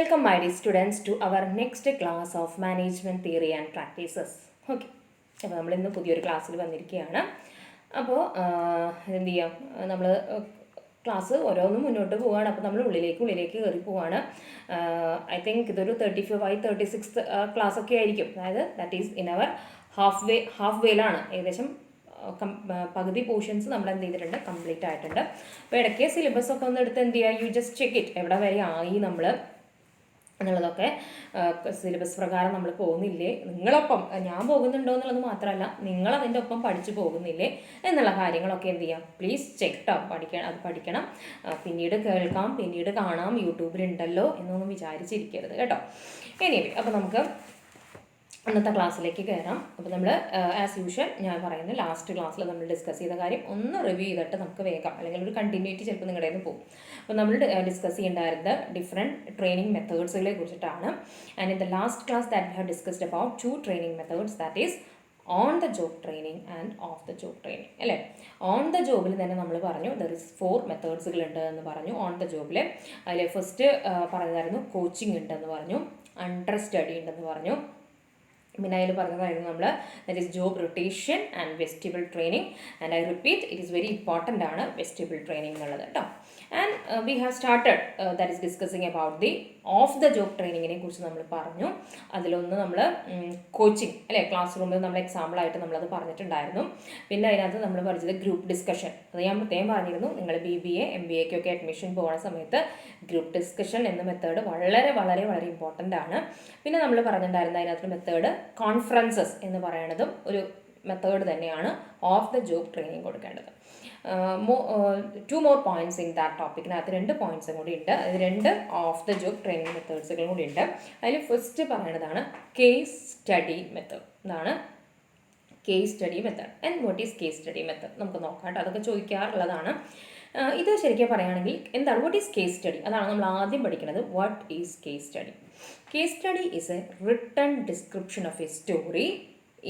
Welcome my dear students to our next class of Management Theory and Practices. Okay. അപ്പോൾ നമ്മളിന്ന് പുതിയൊരു ക്ലാസ്സിൽ വന്നിരിക്കുകയാണ്. അപ്പോൾ എന്ത് ചെയ്യാം, നമ്മൾ ക്ലാസ് ഓരോന്നും മുന്നോട്ട് പോവുകയാണ്. അപ്പോൾ നമ്മൾ ഉള്ളിലേക്ക് കയറി പോവുകയാണ്. ഐ തിങ്ക് ഇതൊരു 35-36 ക്ലാസ്സൊക്കെ ആയിരിക്കും. അതായത് that is in our half വേയിലാണ്. ഏകദേശം പകുതി പോർഷൻസ് നമ്മൾ എന്ത് ചെയ്തിട്ടുണ്ട്, കംപ്ലീറ്റ് ആയിട്ടുണ്ട്. അപ്പോൾ ഇടയ്ക്ക് സിലബസ് ഒക്കെ ഒന്ന് എടുത്ത് എന്ത് ചെയ്യുക, യു ജസ്റ്റ് ചെക്ക് ഇറ്റ്, എവിടെ വരെ ആയി നമ്മൾ എന്നുള്ളതൊക്കെ. സിലബസ് പ്രകാരം നമ്മൾ പോകുന്നില്ലേ, നിങ്ങളൊപ്പം ഞാൻ പോകുന്നുണ്ടോ എന്നുള്ളത് മാത്രമല്ല, നിങ്ങളതിൻ്റെ ഒപ്പം പഠിച്ചു പോകുന്നില്ലേ എന്നുള്ള കാര്യങ്ങളൊക്കെ എന്ത് ചെയ്യാം, പ്ലീസ് ചെക്ക് ട്ടോ. അത് പഠിക്കണം, പിന്നീട് കേൾക്കാം, പിന്നീട് കാണാം, യൂട്യൂബിലുണ്ടല്ലോ എന്നൊന്നും വിചാരിച്ചിരിക്കരുത് കേട്ടോ. എനിവേ, അപ്പോൾ നമുക്ക് അന്നത്തെ ക്ലാസ്സിലേക്ക് കയറാം. അപ്പോൾ നമ്മൾ ആസ് യൂഷ്വൽ ഞാൻ പറയുന്ന ലാസ്റ്റ് ക്ലാസ്സിൽ നമ്മൾ ഡിസ്കസ് ചെയ്ത കാര്യം ഒന്ന് റിവ്യൂ ചെയ്തിട്ട് നമുക്ക് വേഗം, അല്ലെങ്കിൽ ഒരു കണ്ടിന്യൂറ്റി ചിലപ്പോൾ നിങ്ങളുടെ നിന്ന് പോകും. അപ്പോൾ നമ്മൾ ഡിസ്കസ് ചെയ്യേണ്ടായിരുന്നത് ഡിഫറെൻറ്റ് ട്രെയിനിങ് മെത്തേഡ്സുകളെ കുറിച്ചിട്ടാണ്. And in the last class that we have discussed about 2 training methods, that is on the job training and of the job training അല്ലേ. ഓൺ ദ ജോബിൽ തന്നെ നമ്മൾ പറഞ്ഞു ദർ ഇസ് 4 മെത്തേഡ്സുകളുണ്ട് എന്ന് പറഞ്ഞു. ഓൺ ദ ജോബിൽ അതിൽ first പറഞ്ഞതായിരുന്നു coaching ഉണ്ടെന്ന് പറഞ്ഞു, under study ഉണ്ടെന്ന് പറഞ്ഞു. പിന്നെ അതിൽ പറഞ്ഞതായിരുന്നു നമ്മൾ that is job rotation and vestibule training. And I repeat, it is very important ആണ് വെസ്റ്റിബിൾ ട്രെയിനിങ് എന്നുള്ളത് കേട്ടോ. And we have started that is discussing about the of the job ട്രെയിനിങ്ങിനെ കുറിച്ച് നമ്മൾ പറഞ്ഞു. അതിലൊന്ന് നമ്മൾ കോച്ചിങ് അല്ലേ, ക്ലാസ് റൂമിൽ നമ്മൾ എക്സാമ്പിളായിട്ട് നമ്മളത് പറഞ്ഞിട്ടുണ്ടായിരുന്നു. പിന്നെ അതിനകത്ത് നമ്മൾ പഠിച്ചത് ഗ്രൂപ്പ് ഡിസ്കഷൻ. അത് ഞാൻ പ്രത്യേകം പറഞ്ഞിരുന്നു, നിങ്ങൾ BBA MBA ക്കൊക്കെ അഡ്മിഷൻ പോകുന്ന സമയത്ത് ഗ്രൂപ്പ് ഡിസ്കഷൻ എന്ന മെത്തേഡ് വളരെ വളരെ വളരെ ഇമ്പോർട്ടൻ്റ് ആണ്. പിന്നെ നമ്മൾ പറഞ്ഞിട്ടുണ്ടായിരുന്ന അതിനകത്ത് മെത്തേഡ് കോൺഫറൻസസ് എന്ന് പറയുന്നതും ഒരു മെത്തേഡ് തന്നെയാണ് ഓഫ് ദ ജോബ് ട്രെയിനിങ് കൊടുക്കേണ്ടത്. 2 more points in that ടോപ്പിക്കിനകത്ത് 2 പോയിന്റ്സും കൂടി ഉണ്ട്. അത് 2 ഓഫ് ദ ജോബ് ട്രെയിനിങ് മെത്തേഡ്സുകളും കൂടി ഉണ്ട്. അതിൽ ഫസ്റ്റ് പറയുന്നതാണ് കേസ് സ്റ്റഡി മെത്തേഡ്. എന്താണ് case study method and what is case study method നമുക്ക് നോക്കാം കേട്ടോ. അതൊക്കെ ചോദിക്കാറുള്ളതാണ്. ഇത് ശരിക്കും പറയുകയാണെങ്കിൽ എന്താണ് വാട്ട് ഈസ് കേസ് സ്റ്റഡി, അതാണ് നമ്മൾ ആദ്യം പഠിക്കുന്നത്. What is case study? Case study is A written description of A story,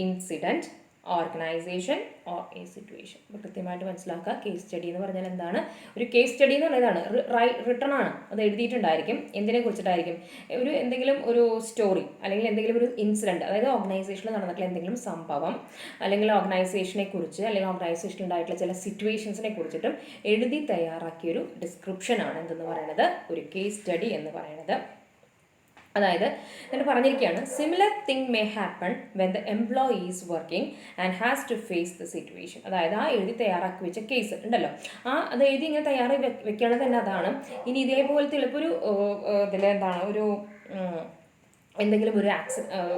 incident, organisation or A situation. അപ്പോൾ കൃത്യമായിട്ട് മനസ്സിലാക്കുക, കേസ് സ്റ്റഡി എന്ന് പറഞ്ഞാൽ എന്താണ്. ഒരു കേസ് സ്റ്റഡി എന്ന് പറയുന്നതാണ് റിട്ടൺ ആണ്, അത് എഴുതിയിട്ടുണ്ടായിരിക്കും. എന്തിനെ കുറിച്ചിട്ടായിരിക്കും, എന്തെങ്കിലും ഒരു സ്റ്റോറി അല്ലെങ്കിൽ എന്തെങ്കിലും ഒരു ഇൻസിഡൻറ്റ്, അതായത് ഓർഗനൈസേഷനിൽ നടന്നിട്ടുള്ള എന്തെങ്കിലും സംഭവം അല്ലെങ്കിൽ ഓർഗനൈസേഷനെ കുറിച്ച് അല്ലെങ്കിൽ ഓർഗനൈസേഷനിൽ ഉണ്ടായിട്ടുള്ള ചില സിറ്റുവേഷൻസിനെ കുറിച്ചിട്ടും എഴുതി തയ്യാറാക്കിയൊരു ഡിസ്ക്രിപ്ഷനാണ് എന്തെന്ന് പറയുന്നത്, ഒരു കേസ് സ്റ്റഡി എന്ന് പറയുന്നത്. അതായത് എന്നിട്ട് പറഞ്ഞിരിക്കുകയാണ്, similar thing may happen when the employee is working and has to face the situation. അതായത് ആ എഴുതി തയ്യാറാക്കി വെച്ച കേസ് ഉണ്ടല്ലോ, അത് എഴുതി ഇങ്ങനെ തയ്യാറാക്കി വെക്കണത് തന്നെ അതാണ്. ഇനി ഇതേപോലത്തെ ഇപ്പോൾ ഇതിലെന്താണ് എന്തെങ്കിലും ഒരു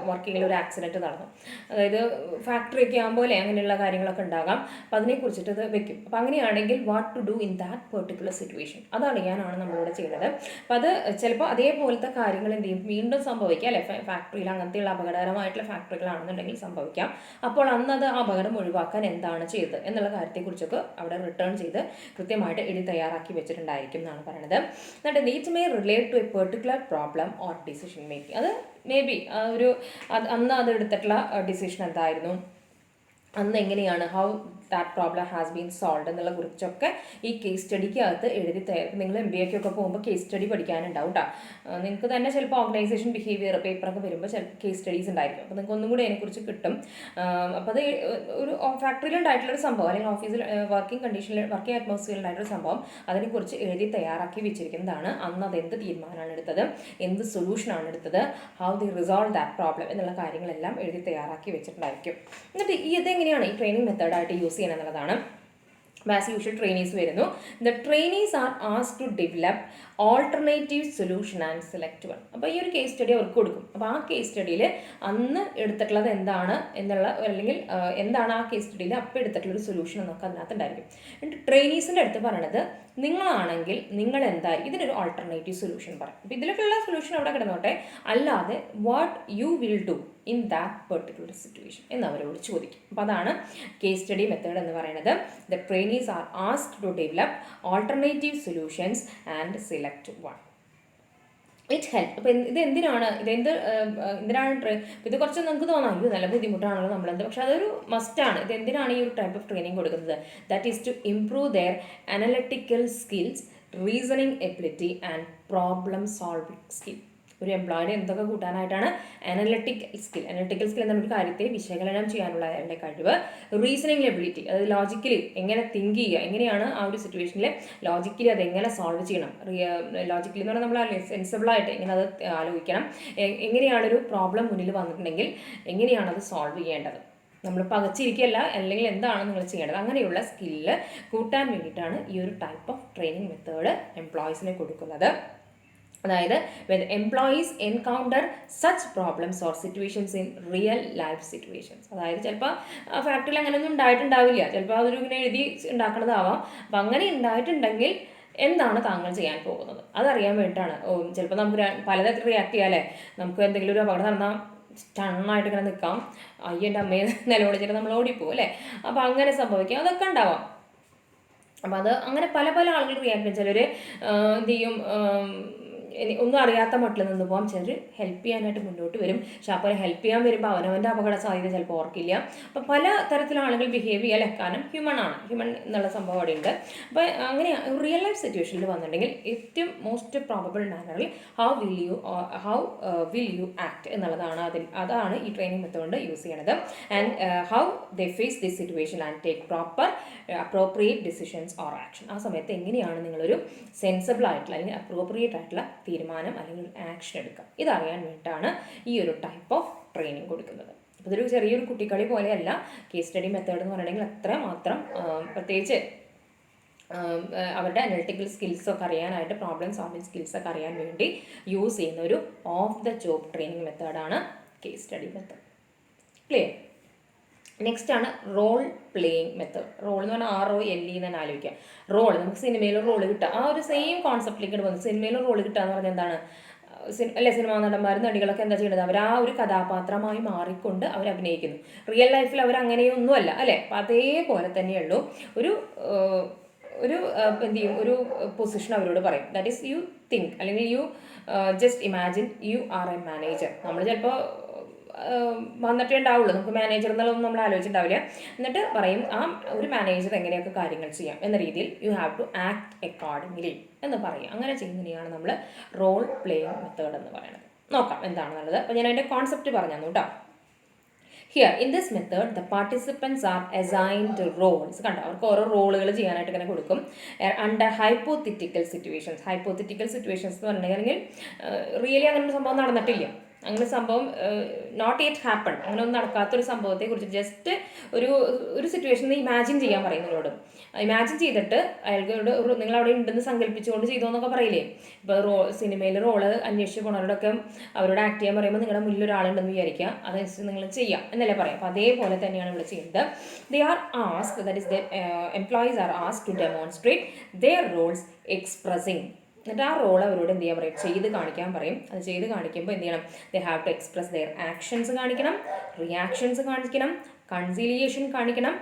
വർക്കിങ്ങിൽ ഒരു ആക്സിഡൻറ്റ് നടന്നു, അതായത് ഫാക്ടറി ഒക്കെ ആകുമ്പോൾ അങ്ങനെയുള്ള കാര്യങ്ങളൊക്കെ ഉണ്ടാകാം. അപ്പോൾ അതിനെക്കുറിച്ചിട്ട് അത് വെക്കും. അപ്പോൾ അങ്ങനെയാണെങ്കിൽ what to do in that particular situation, അത് അറിയാനാണ് നമ്മളിവിടെ ചെയ്യുന്നത്. അപ്പോൾ അത് ചിലപ്പോൾ അതേപോലത്തെ കാര്യങ്ങൾ എന്ത് ചെയ്യും, വീണ്ടും സംഭവിക്കാം അല്ലേ. ഫാക്ടറിയിൽ അങ്ങനത്തെയുള്ള അപകടകരമായിട്ടുള്ള ഫാക്ടറികളാണെന്നുണ്ടെങ്കിൽ സംഭവിക്കാം. അപ്പോൾ അന്നത് ആ അപകടം ഒഴിവാക്കാൻ എന്താണ് ചെയ്തത് എന്നുള്ള കാര്യത്തെക്കുറിച്ചൊക്കെ അവിടെ റിട്ടേൺ ചെയ്ത് കൃത്യമായിട്ട് എഴുതി തയ്യാറാക്കി വെച്ചിട്ടുണ്ടായിരിക്കും എന്നാണ് പറയുന്നത്. എന്നിട്ട് it may relate to a particular problem or decision making. അത് മേ ബി അന്ന് അത് എടുത്തിട്ടുള്ള ഡിസിഷൻ എന്തായിരുന്നു, അന്ന് എങ്ങനെയാണ്, how that problem has been solve എന്നുള്ള കുറിച്ചൊക്കെ ഈ കേസ് സ്റ്റഡിക്ക് അകത്ത് എഴുതി തയ്യാറാക്കും. നിങ്ങൾ MBA ക്കൊക്കെ പോകുമ്പോൾ കേസ് സ്റ്റഡി പഠിക്കാനുണ്ടാവും കേട്ടോ. നിങ്ങൾക്ക് തന്നെ ചിലപ്പോൾ ഓർഗനൈസേഷൻ ബിഹേവിയർ പേപ്പറൊക്കെ വരുമ്പോൾ ചിലപ്പോൾ കേസ് സ്റ്റഡീസ് ഉണ്ടായിരിക്കും. അപ്പോൾ നിങ്ങൾക്ക് ഒന്നും കൂടി അതിനെക്കുറിച്ച് കിട്ടും. അപ്പോൾ അത് ഒരു ഫാക്ടറിയിലുണ്ടായിട്ടുള്ളൊരു സംഭവം അല്ലെങ്കിൽ ഓഫീസിൽ വർക്കിംഗ് അറ്റ്മോസ്ഫിയറിൽ ഉണ്ടായിട്ടൊരു സംഭവം അതിനെക്കുറിച്ച് എഴുതി തയ്യാറാക്കി വെച്ചിരിക്കുന്നതാണ്. അന്ന് അത് എന്ത് തീരുമാനമാണ് എടുത്തത്, എന്ത് സൊല്യൂഷനാണ് എടുത്തത്, how the resolve that problem എന്നുള്ള കാര്യങ്ങളെല്ലാം എഴുതി തയ്യാറാക്കി വെച്ചിട്ടുണ്ടായിരിക്കും. എന്നിട്ട് ഇതെങ്ങനെയാണ് ഈ ട്രെയിനിങ് മെത്തേഡായിട്ട് യൂസ് ചെയ്യണം എന്നുള്ളതാണ്. ആസ് യൂഷ്വൽ ട്രെയിനീസ് വരുന്നു. The trainees are asked to develop alternative solution and select one. അപ്പോൾ ഈ ഒരു കേസ് സ്റ്റഡി അവർക്ക് കൊടുക്കും. അപ്പോൾ ആ കേസ് സ്റ്റഡിയിൽ അന്ന് എടുത്തിട്ടുള്ളത് എന്താണ് എന്നുള്ള, അല്ലെങ്കിൽ എന്താണ് ആ കേസ് സ്റ്റഡിയിൽ അപ്പോൾ എടുത്തിട്ടുള്ളൊരു സൊല്യൂഷൻ എന്നൊക്കെ അതിനകത്ത് ഉണ്ടായിരിക്കും. എന്നിട്ട് ട്രെയിനീസിൻ്റെ അടുത്ത് പറയണത്, നിങ്ങളാണെങ്കിൽ നിങ്ങൾ എന്തായിരിക്കും ഇതിനൊരു ഓൾട്ടർനേറ്റീവ് സൊല്യൂഷൻ പറയും. അപ്പോൾ ഇതിലേക്കുള്ള സൊല്യൂഷൻ അവിടെ കിടന്നോട്ടെ, അല്ലാതെ what you will do in that particular situation എന്ന് അവരോട് ചോദിക്കും. അപ്പോൾ അതാണ് കേസ് സ്റ്റഡി മെത്തേഡ് എന്ന് പറയുന്നത്. The trainees are asked to develop alternative solutions and select one. It help. അപ്പോൾ എന്തിനാണ് ഇത് കുറച്ച് നിങ്ങൾക്ക് തോന്നാം ഇത് നല്ല ബുദ്ധിമുട്ടാണല്ലോ നമ്മളെന്ത്, പക്ഷെ അതൊരു മസ്റ്റാണ്. എന്തിനാണ് ഈ ഒരു ടൈപ്പ് ഓഫ് ട്രെയിനിങ് കൊടുക്കുന്നത്, that is to improve their analytical skills, reasoning ability and problem solving skill. ഒരു എംപ്ലോയിയുടെ എന്തൊക്കെ കൂട്ടാനായിട്ടാണ് അനലിറ്റിക്കൽ സ്കിൽ എന്നൊരു കാര്യത്തെ വിശകലനം ചെയ്യാനുള്ള അയാളുടെ കഴിവ്, റീസണിങ് എബിലിറ്റി, അതായത് ലോജിക്കലി എങ്ങനെ തിങ്ക് ചെയ്യുക, എങ്ങനെയാണ് ആ ഒരു സിറ്റുവേഷനിൽ ലോജിക്കലി അത് എങ്ങനെ സോൾവ് ചെയ്യണം, ലോജിക്കലി എന്ന് പറഞ്ഞാൽ നമ്മൾ സെൻസിബിളായിട്ട് എങ്ങനെ അത് ആലോചിക്കണം, എങ്ങനെയാണൊരു പ്രോബ്ലം മുന്നിൽ വന്നിട്ടുണ്ടെങ്കിൽ എങ്ങനെയാണ് അത് സോൾവ് ചെയ്യേണ്ടത്, നമ്മൾ പകച്ചിരിക്കുകയല്ല, അല്ലെങ്കിൽ എന്താണ് നിങ്ങൾ ചെയ്യേണ്ടത്, അങ്ങനെയുള്ള സ്കില്ല് കൂട്ടാൻ വേണ്ടിയിട്ടാണ് ഈ ഒരു ടൈപ്പ് ഓഫ് ട്രെയിനിങ് മെത്തേഡ് എംപ്ലോയീസിനെ കൊടുക്കുന്നത്. അതായത് when employees encounter such problems or situations in real life situations, അതായത് ചിലപ്പോൾ ഫാക്ടറിയിൽ അങ്ങനെയൊന്നും ഉണ്ടായിട്ടുണ്ടാവില്ല, ചിലപ്പോൾ അതൊരു ഇങ്ങനെ എഴുതി ഉണ്ടാക്കുന്നതാവാം. അപ്പം അങ്ങനെ ഉണ്ടായിട്ടുണ്ടെങ്കിൽ എന്താണ് താങ്കൾ ചെയ്യാൻ പോകുന്നത് അതറിയാൻ വേണ്ടിയിട്ടാണ്. ചിലപ്പോൾ നമുക്ക് പലതരത്തിൽ റിയാക്ട് ചെയ്യാമല്ലേ, നമുക്ക് എന്തെങ്കിലും ഒരു അപകടം നടന്നാൽ സ്റ്റണ്ണായിട്ട് ഇങ്ങനെ നിൽക്കാം, അയ്യൻ്റെ അമ്മയെ നിലവിളിച്ചിട്ട് നമ്മൾ ഓടിപ്പോകും അല്ലേ, അപ്പോൾ അങ്ങനെ സംഭവിക്കാം, അതൊക്കെ ഉണ്ടാവാം. അപ്പം അത് അങ്ങനെ പല പല ആളുകൾ റിയാക്ട് ചെയ്യും. ചിലർ എന്ത് ചെയ്യും, ഒന്നും അറിയാത്ത മട്ടിൽ നിന്ന് പോകാം, ചിലർ ഹെൽപ്പ് ചെയ്യാനായിട്ട് മുന്നോട്ട് വരും. പക്ഷെ അപ്പോൾ ഹെൽപ്പ് ചെയ്യാൻ വരുമ്പോൾ അവനവൻ്റെ അപകട സാധ്യത ചിലപ്പോൾ ഓർക്കില്ല. അപ്പോൾ പല തരത്തിലുള്ള ആളുകൾ ബിഹേവ് ചെയ്യാൻ, കാരണം ഹ്യൂമൺ എന്നുള്ള സംഭവം അവിടെ ഉണ്ട്. അപ്പോൾ അങ്ങനെ റിയൽ ലൈഫ് സിറ്റുവേഷനിൽ വന്നിട്ടുണ്ടെങ്കിൽ ഏറ്റവും മോസ്റ്റ് പ്രോബബിൾ മാനറിൽ ഹൗ വിൽ യു ആക്ട് എന്നുള്ളതാണ് അതാണ് ഈ ട്രെയിനിങ് മെത്തേഡ് യൂസ് ചെയ്യണത്. And how they face this situation and take proper appropriate decisions or action. ആ സമയത്ത് എങ്ങനെയാണ് നിങ്ങളൊരു സെൻസിബിൾ ആയിട്ടുള്ള അല്ലെങ്കിൽ അപ്രോപ്രിയേറ്റ് ആയിട്ടുള്ള തീരുമാനം അല്ലെങ്കിൽ ഒരു ആക്ഷൻ എടുക്കുക, ഇതറിയാൻ വേണ്ടിയിട്ടാണ് ഈ ഒരു ടൈപ്പ് ഓഫ് ട്രെയിനിങ് കൊടുക്കുന്നത്. അപ്പോൾ ഇതൊരു ചെറിയൊരു കുട്ടിക്കളി പോലെയല്ല. കേസ് സ്റ്റഡി മെത്തേഡ് എന്ന് പറഞ്ഞിട്ടുണ്ടെങ്കിൽ അത്രമാത്രം പ്രത്യേകിച്ച് അവരുടെ അനലിറ്റിക്കൽ സ്കിൽസൊക്കെ അറിയാനായിട്ട്, പ്രോബ്ലം സോൾവിങ് സ്കിൽസൊക്കെ അറിയാൻ വേണ്ടി യൂസ് ചെയ്യുന്ന ഒരു ഓഫ് ദ ജോബ് ട്രെയിനിങ് മെത്തേഡാണ് case study method. Clear? Next ആണ് റോൾ പ്ലേയിങ് മെത്തേഡ്. റോൾ എന്ന് പറഞ്ഞാൽ ROLE എന്ന് തന്നെ ആലോചിക്കുക. റോൾ നമുക്ക് സിനിമയിലും റോൾ കിട്ടുക, ആ ഒരു സെയിം കോൺസെപ്റ്റിലേക്ക് വന്നു. സിനിമയിലും റോൾ കിട്ടുക എന്ന് പറഞ്ഞാൽ എന്താണ്, അല്ലെ, സിനിമാ നടന്മാരും നടികളൊക്കെ എന്താ ചെയ്യുന്നത്, അവർ ആ ഒരു കഥാപാത്രമായി മാറിക്കൊണ്ട് അവർ അഭിനയിക്കുന്നു. റിയൽ ലൈഫിൽ അവർ അങ്ങനെയൊന്നുമല്ല അല്ലേ. അപ്പം അതേപോലെ തന്നെയുള്ളൂ ഒരു എന്ത് ചെയ്യും, ഒരു പൊസിഷൻ അവരോട് പറയും, ദാറ്റ് ഈസ് യു തിങ്ക്, അല്ലെങ്കിൽ you just imagine you are A manager. നമ്മൾ ചിലപ്പോൾ വന്നിട്ടേ ഉണ്ടാവുള്ളൂ, നമുക്ക് മാനേജർ എന്നുള്ളതൊന്നും നമ്മൾ ആലോചിച്ചിട്ടുണ്ടാവില്ല. എന്നിട്ട് പറയും ആ ഒരു മാനേജർ എങ്ങനെയൊക്കെ കാര്യങ്ങൾ ചെയ്യാം എന്ന രീതിയിൽ you have to act accordingly എന്ന് പറയും. അങ്ങനെ ചെയ്യുന്നതിനെയാണ് നമ്മൾ റോൾ പ്ലേയിങ് മെത്തേഡ് എന്ന് പറയുന്നത്. നോക്കാം എന്താണെന്നുള്ളത്. അപ്പോൾ ഞാൻ അതിൻ്റെ കോൺസെപ്റ്റ് പറഞ്ഞു തന്നു കേട്ടോ. Here in this method the participants are assigned roles. കണ്ടോ, അവർക്ക് ഓരോ റോളുകൾ ചെയ്യാനായിട്ട് ഇങ്ങനെ കൊടുക്കും. അണ്ടർ ഹൈപ്പോത്തിറ്റിക്കൽ സിറ്റുവേഷൻസ് എന്ന് പറഞ്ഞിട്ടുണ്ടെങ്കിൽ റിയലി അങ്ങനെ ഒരു സംഭവം നടന്നിട്ടില്ല, അങ്ങനെ സംഭവം നോട്ട് യെറ്റ് ഹാപ്പൺ, അങ്ങനെ ഒന്നും നടക്കാത്തൊരു സംഭവത്തെക്കുറിച്ച് ജസ്റ്റ് ഒരു സിറ്റുവേഷൻ ഇമാജിൻ ചെയ്യാൻ പറയുന്നതിനോട്. ഇമാജിൻ ചെയ്തിട്ട് അയാൾക്ക് നിങ്ങൾ അവിടെ ഉണ്ടെന്ന് സങ്കല്പിച്ചുകൊണ്ട് ചെയ്തോന്നൊക്കെ പറയില്ലേ. ഇപ്പോൾ സിനിമയിൽ റോള് അന്വേഷിച്ച് പോണവരോടൊക്കെ അവരോട് ആക്ട് ചെയ്യാൻ പറയുമ്പോൾ നിങ്ങളുടെ മുന്നിൽ ഒരാളുണ്ടെന്ന് വിചാരിക്കുക, അതനുസരിച്ച് നിങ്ങൾ ചെയ്യാം എന്നല്ലേ പറയാം. അപ്പോൾ അതേപോലെ തന്നെയാണ് ഇവിടെ ചെയ്യുന്നത്. They are asked, that is the employees are asked to demonstrate their roles expressing. എന്നിട്ട് ആ റോൾ അവരോട് എന്ത് ചെയ്യാൻ പറയും, ചെയ്ത് കാണിക്കാൻ പറയും. അത് ചെയ്ത് കാണിക്കുമ്പോൾ എന്ത് ചെയ്യണം, they have to express their actions കാണിക്കണം, റിയാക്ഷൻസ് കാണിക്കണം, കൺസീലിയേഷൻ കാണിക്കണം,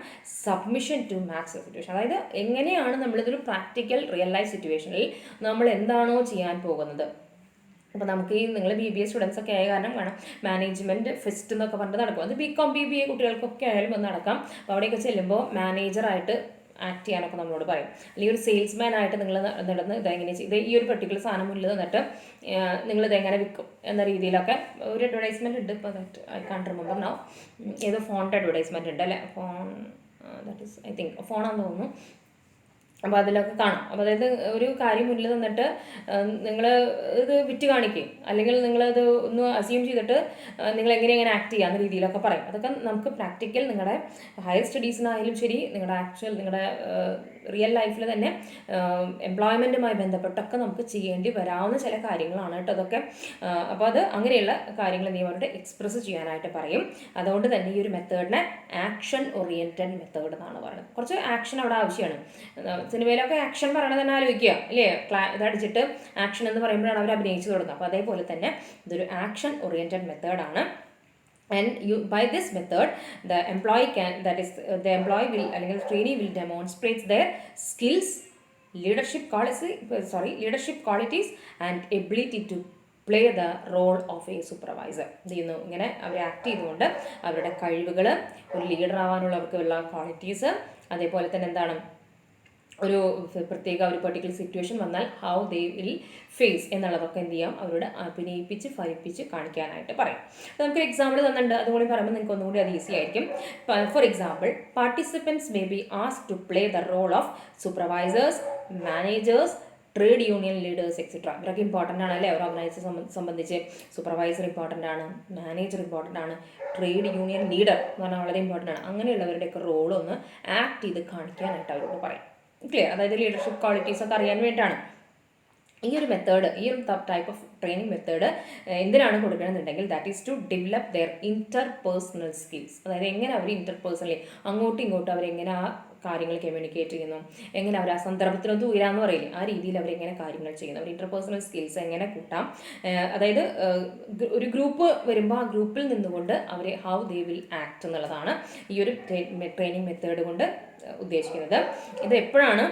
സബ്മിഷൻ ടു മാക്സ് സിറ്റുവേഷൻ. അതായത് എങ്ങനെയാണ് നമ്മളിതൊരു പ്രാക്ടിക്കൽ റിയൽ ലൈഫ് സിറ്റുവേഷനിൽ നമ്മൾ എന്താണോ ചെയ്യാൻ പോകുന്നത്. അപ്പോൾ നമുക്ക് ഈ നിങ്ങൾ BBA സ്റ്റുഡൻസ് ഒക്കെ ആയ കാരണം വേണം മാനേജ്മെൻറ്റ് ഫെസ്റ്റ് എന്നൊക്കെ പറഞ്ഞിട്ട് നടക്കും. അത് BCom BBA കുട്ടികൾക്കൊക്കെ ആയാലും വന്ന് നടക്കാം. അപ്പോൾ അവിടെയൊക്കെ ചെല്ലുമ്പോൾ മാനേജറായിട്ട് ആക്ട് ചെയ്യാനൊക്കെ നമ്മളോട് പറയും. അല്ലെങ്കിൽ ഒരു സെയിൽസ്മാൻ ആയിട്ട് നിങ്ങൾ നടന്ന് ഇതെങ്ങനെ ഇത് ഈ ഒരു പെർട്ടിക്കുലർ സാധനം മുന്നിൽ നിന്നിട്ട് നിങ്ങളിതെങ്ങനെ വിൽക്കും എന്ന രീതിയിലൊക്കെ ഒരു അഡ്വർടൈസ്മെൻറ്റ് ഉണ്ട്. ഇപ്പോൾ that I can't remember now, ഏതോ ഫോണിൻ്റെ അഡ്വർടൈസ്മെൻറ്റ് ഉണ്ട് അല്ലേ, ദാറ്റ് ഈസ് ഐ തിങ്ക് ഫോണാണെന്ന് തോന്നുന്നു. അപ്പോൾ അതിലൊക്കെ കാണാം. അപ്പോൾ അതായത് ഒരു കാര്യം മുന്നിൽ നിന്നിട്ട് നിങ്ങൾ ഇത് വിറ്റ് കാണിക്കുകയും അല്ലെങ്കിൽ നിങ്ങളത് ഒന്ന് അസ്യൂം ചെയ്തിട്ട് നിങ്ങൾ എങ്ങനെ ആക്ട് ചെയ്യുക എന്ന രീതിയിലൊക്കെ പറയും. അതൊക്കെ നമുക്ക് പ്രാക്ടിക്കൽ നിങ്ങളുടെ ഹയർ സ്റ്റഡീസിനായാലും ശരി, നിങ്ങളുടെ റിയൽ ലൈഫിൽ തന്നെ എംപ്ലോയ്മെൻറ്റുമായി ബന്ധപ്പെട്ടൊക്കെ നമുക്ക് ചെയ്യേണ്ടി വരാവുന്ന ചില കാര്യങ്ങളാണ് കേട്ടോ അതൊക്കെ. അപ്പോൾ അത് അങ്ങനെയുള്ള കാര്യങ്ങൾ നീ അവരുടെ എക്സ്പ്രസ് ചെയ്യാനായിട്ട് പറയും. അതുകൊണ്ട് തന്നെ ഈ ഒരു മെത്തേഡിനെ ആക്ഷൻ ഓറിയൻറ്റഡ് മെത്തേഡ് എന്നാണ് പറയുന്നത്. കുറച്ച് ആക്ഷൻ അവിടെ ആവശ്യമാണ്. സിനിമയിലൊക്കെ ആക്ഷൻ പറയണത് തന്നെ ആലോചിക്കുക അല്ലേ, ഇതടിച്ചിട്ട് ആക്ഷൻ എന്ന് പറയുമ്പോഴാണ് അവർ അഭിനയിച്ചു തുടങ്ങുന്നത്. അപ്പോൾ അതേപോലെ തന്നെ ഇതൊരു ആക്ഷൻ ഓറിയൻറ്റഡ് മെത്തേഡാണ്. And by this method the employee will അല്ലെങ്കിൽ trainee will demonstrate their skills, leadership qualities and ability to play the role of a supervisor. ഇങ്ങനെ അവർ ആക്ട് ചെയ്തുകൊണ്ട് അവരുടെ കഴിവുകൾ, ഒരു ലീഡർ ആവാനുള്ള അവർക്കുള്ള ക്വാളിറ്റീസ്, അതേപോലെ തന്നെ എന്താണ് ഒരു പ്രത്യേക ഒരു പെർട്ടിക്കുലർ സിറ്റുവേഷൻ വന്നാൽ ഹൗ ദേ വിൽ ഫേസ് എന്നുള്ളതൊക്കെ എന്ത് ചെയ്യാം അവരോട് അഭിനയിപ്പിച്ച് ഫലിപ്പിച്ച് കാണിക്കാനായിട്ട് പറയും. നമുക്കൊരു എക്സാമ്പിൾ തന്നിട്ടുണ്ട്, അതുകൂടി പറയുമ്പോൾ നിങ്ങൾക്ക് ഒന്നുകൂടി അത് ഈസി ആയിരിക്കും. For example, participants may be ask to play the role of supervisors, managers, trade union leaders etcetera. ഇവരൊക്കെ ഇമ്പോർട്ടൻ്റ് ആണ് അല്ലേ, ഒരു ഓർഗനൈസേഷൻ സംബന്ധിച്ച്. സൂപ്പർവൈസർ ഇമ്പോർട്ടൻ്റ് ആണ്, മാനേജർ ഇമ്പോർട്ടൻ്റ് ആണ്, ട്രേഡ് യൂണിയൻ ലീഡർ എന്ന് പറഞ്ഞാൽ വളരെ ഇമ്പോർട്ടൻ്റ് ആണ്. അങ്ങനെയുള്ളവരുടെയൊക്കെ റോളൊന്ന് ആക്ട് ചെയ്ത് കാണിക്കാനായിട്ട് അവരോട് പറയും. ക്ലിയർ? അതായത് ലീഡർഷിപ്പ് ക്വാളിറ്റീസ് ഒക്കെ അറിയാൻ വേണ്ടിയിട്ടാണ്. ഈ ഒരു മെത്തേഡ്, ഈ ഒരു ടൈപ്പ് ഓഫ് ട്രെയിനിങ് മെത്തേഡ് എന്തിനാണ് കൊടുക്കണമെന്നുണ്ടെങ്കിൽ that is to develop their interpersonal skills. അതായത് എങ്ങനെ അവർ ഇൻ്റർപേഴ്സണലി അങ്ങോട്ടും ഇങ്ങോട്ടും അവരെങ്ങനെ ആ കാര്യങ്ങൾ കമ്മ്യൂണിക്കേറ്റ് ചെയ്യുന്നു, എങ്ങനെ അവർ ആ സന്ദർഭത്തിലൊന്നും ഉയരാന്ന് പറയില്ലേ, ആ രീതിയിൽ അവരെങ്ങനെ കാര്യങ്ങൾ ചെയ്യുന്നു, അവർ ഇൻ്റർപേഴ്സണൽ സ്കിൽസ് എങ്ങനെ കൂട്ടാം. അതായത് ഒരു ഗ്രൂപ്പ് വരുമ്പോൾ ആ ഗ്രൂപ്പിൽ നിന്നുകൊണ്ട് അവർ ഹൗ ദേ വിൽ ആക്ട് എന്നുള്ളതാണ് ഈ ഒരു ട്രെയിനിങ് മെത്തേഡ് കൊണ്ട് ഉദ്ദേശിക്കുന്നത്. ഇത് എപ്പോഴാണ്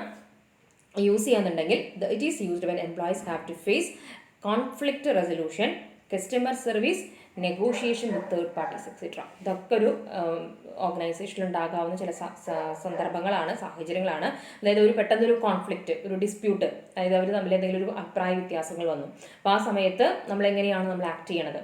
യൂസ് ചെയ്യാന്നുണ്ടെങ്കിൽ it is used when employees have to face conflict resolution, customer service, negotiation with third parties etcetera. ഇതൊക്കെ ഒരു ഓർഗനൈസേഷനിൽ ഉണ്ടാകാവുന്ന ചില സന്ദർഭങ്ങളാണ്, സാഹചര്യങ്ങളാണ്. അതായത് ഒരു പെട്ടെന്നൊരു കോൺഫ്ലിക്റ്റ്, ഒരു ഡിസ്പ്യൂട്ട്, അതായത് അവർ തമ്മിൽ എന്തെങ്കിലും ഒരു അഭിപ്രായ വ്യത്യാസങ്ങൾ വന്നു. അപ്പോൾ ആ സമയത്ത് നമ്മളെങ്ങനെയാണ് നമ്മൾ ആക്ട് ചെയ്യണത്,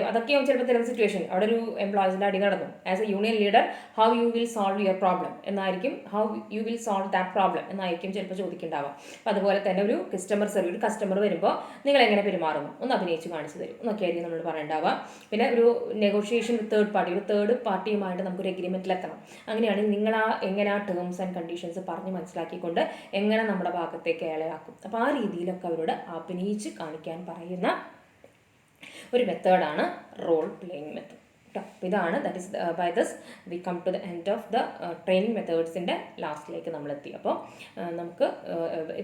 അതൊക്കെയാവും ചിലപ്പോൾ ചില സിറ്റുവേഷൻ. അവിടെ ഒരു എംപ്ലോയീസിൻ്റെ അടി നടന്നു. As a union leader how you will solve your problem എന്നായിരിക്കും, how you will solve that problem എന്നായിരിക്കും ചിലപ്പോൾ ചോദിക്കുന്നുണ്ടാവാം. അപ്പോൾ അതുപോലെ തന്നെ ഒരു കസ്റ്റമർ സർവീസ്, ഒരു കസ്റ്റമർ വരുമ്പോൾ നിങ്ങൾ എങ്ങനെ പെരുമാറുന്നു ഒന്ന് അഭിനയിച്ച് കാണിച്ചു തരും എന്നൊക്കെയായിരിക്കും നമ്മൾ പറയേണ്ടാവുക. പിന്നെ ഒരു നെഗോഷിയേഷൻ വിത്ത് തേർഡ് പാർട്ടി, ഒരു തേർഡ് പാർട്ടിയുമായിട്ട് നമുക്കൊരു എഗ്രിമെൻറ്റിലെത്തണം. അങ്ങനെയാണെങ്കിൽ നിങ്ങൾ എങ്ങനെ ആ ടേംസ് ആൻഡ് കണ്ടീഷൻസ് പറഞ്ഞ് മനസ്സിലാക്കിക്കൊണ്ട് എങ്ങനെ നമ്മുടെ ഭാഗത്തേക്ക് അയാളെയാക്കും. അപ്പോൾ ആ രീതിയിലൊക്കെ അവരോട് അഭിനയിച്ച് കാണിക്കാൻ പറയുന്ന ഒരു മെത്തേഡാണ് റോൾ പ്ലേയിങ് മെത്തേഡ് കേട്ടോ. ഇതാണ് that is by this we come to the end of the training മെത്തേഡ്സിൻ്റെ ലാസ്റ്റിലേക്ക് നമ്മളെത്തി. അപ്പോൾ നമുക്ക്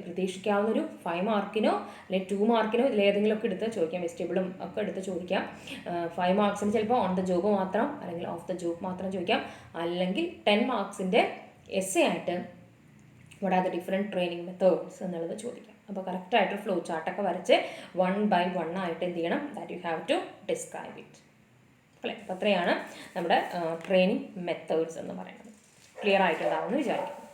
പ്രതീക്ഷിക്കാവുന്ന ഒരു 5 മാർക്കിനോ അല്ലെങ്കിൽ 2 മാർക്കിനോ ഇതിലേതെങ്കിലുമൊക്കെ എടുത്ത് ചോദിക്കാം, വെജിറ്റബിളും ഒക്കെ എടുത്ത് ചോദിക്കാം. 5 മാർക്സിന് ചിലപ്പോൾ ഓൺ ദ ജോബ് മാത്രം അല്ലെങ്കിൽ ഓഫ് ദ ജോബ് മാത്രം ചോദിക്കാം, അല്ലെങ്കിൽ 10 മാർക്സിൻ്റെ എസ്സേ ആയിട്ട് what are the different training methods എന്നുള്ളത് ചോദിക്കാം. അപ്പോൾ കറക്റ്റായിട്ട് ഫ്ലോ ചാർട്ടൊക്കെ വരച്ച് 1 by 1 ആയിട്ട് എന്ത് ചെയ്യണം, that you have to describe it. അല്ലേ? അപ്പോൾ അത്രയാണ് നമ്മുടെ ട്രെയിനിങ് മെത്തേഡ്സ് എന്ന് പറയുന്നത്. ക്ലിയർ ആയിട്ടുണ്ടാവുമെന്ന് വിചാരിക്കുന്നു.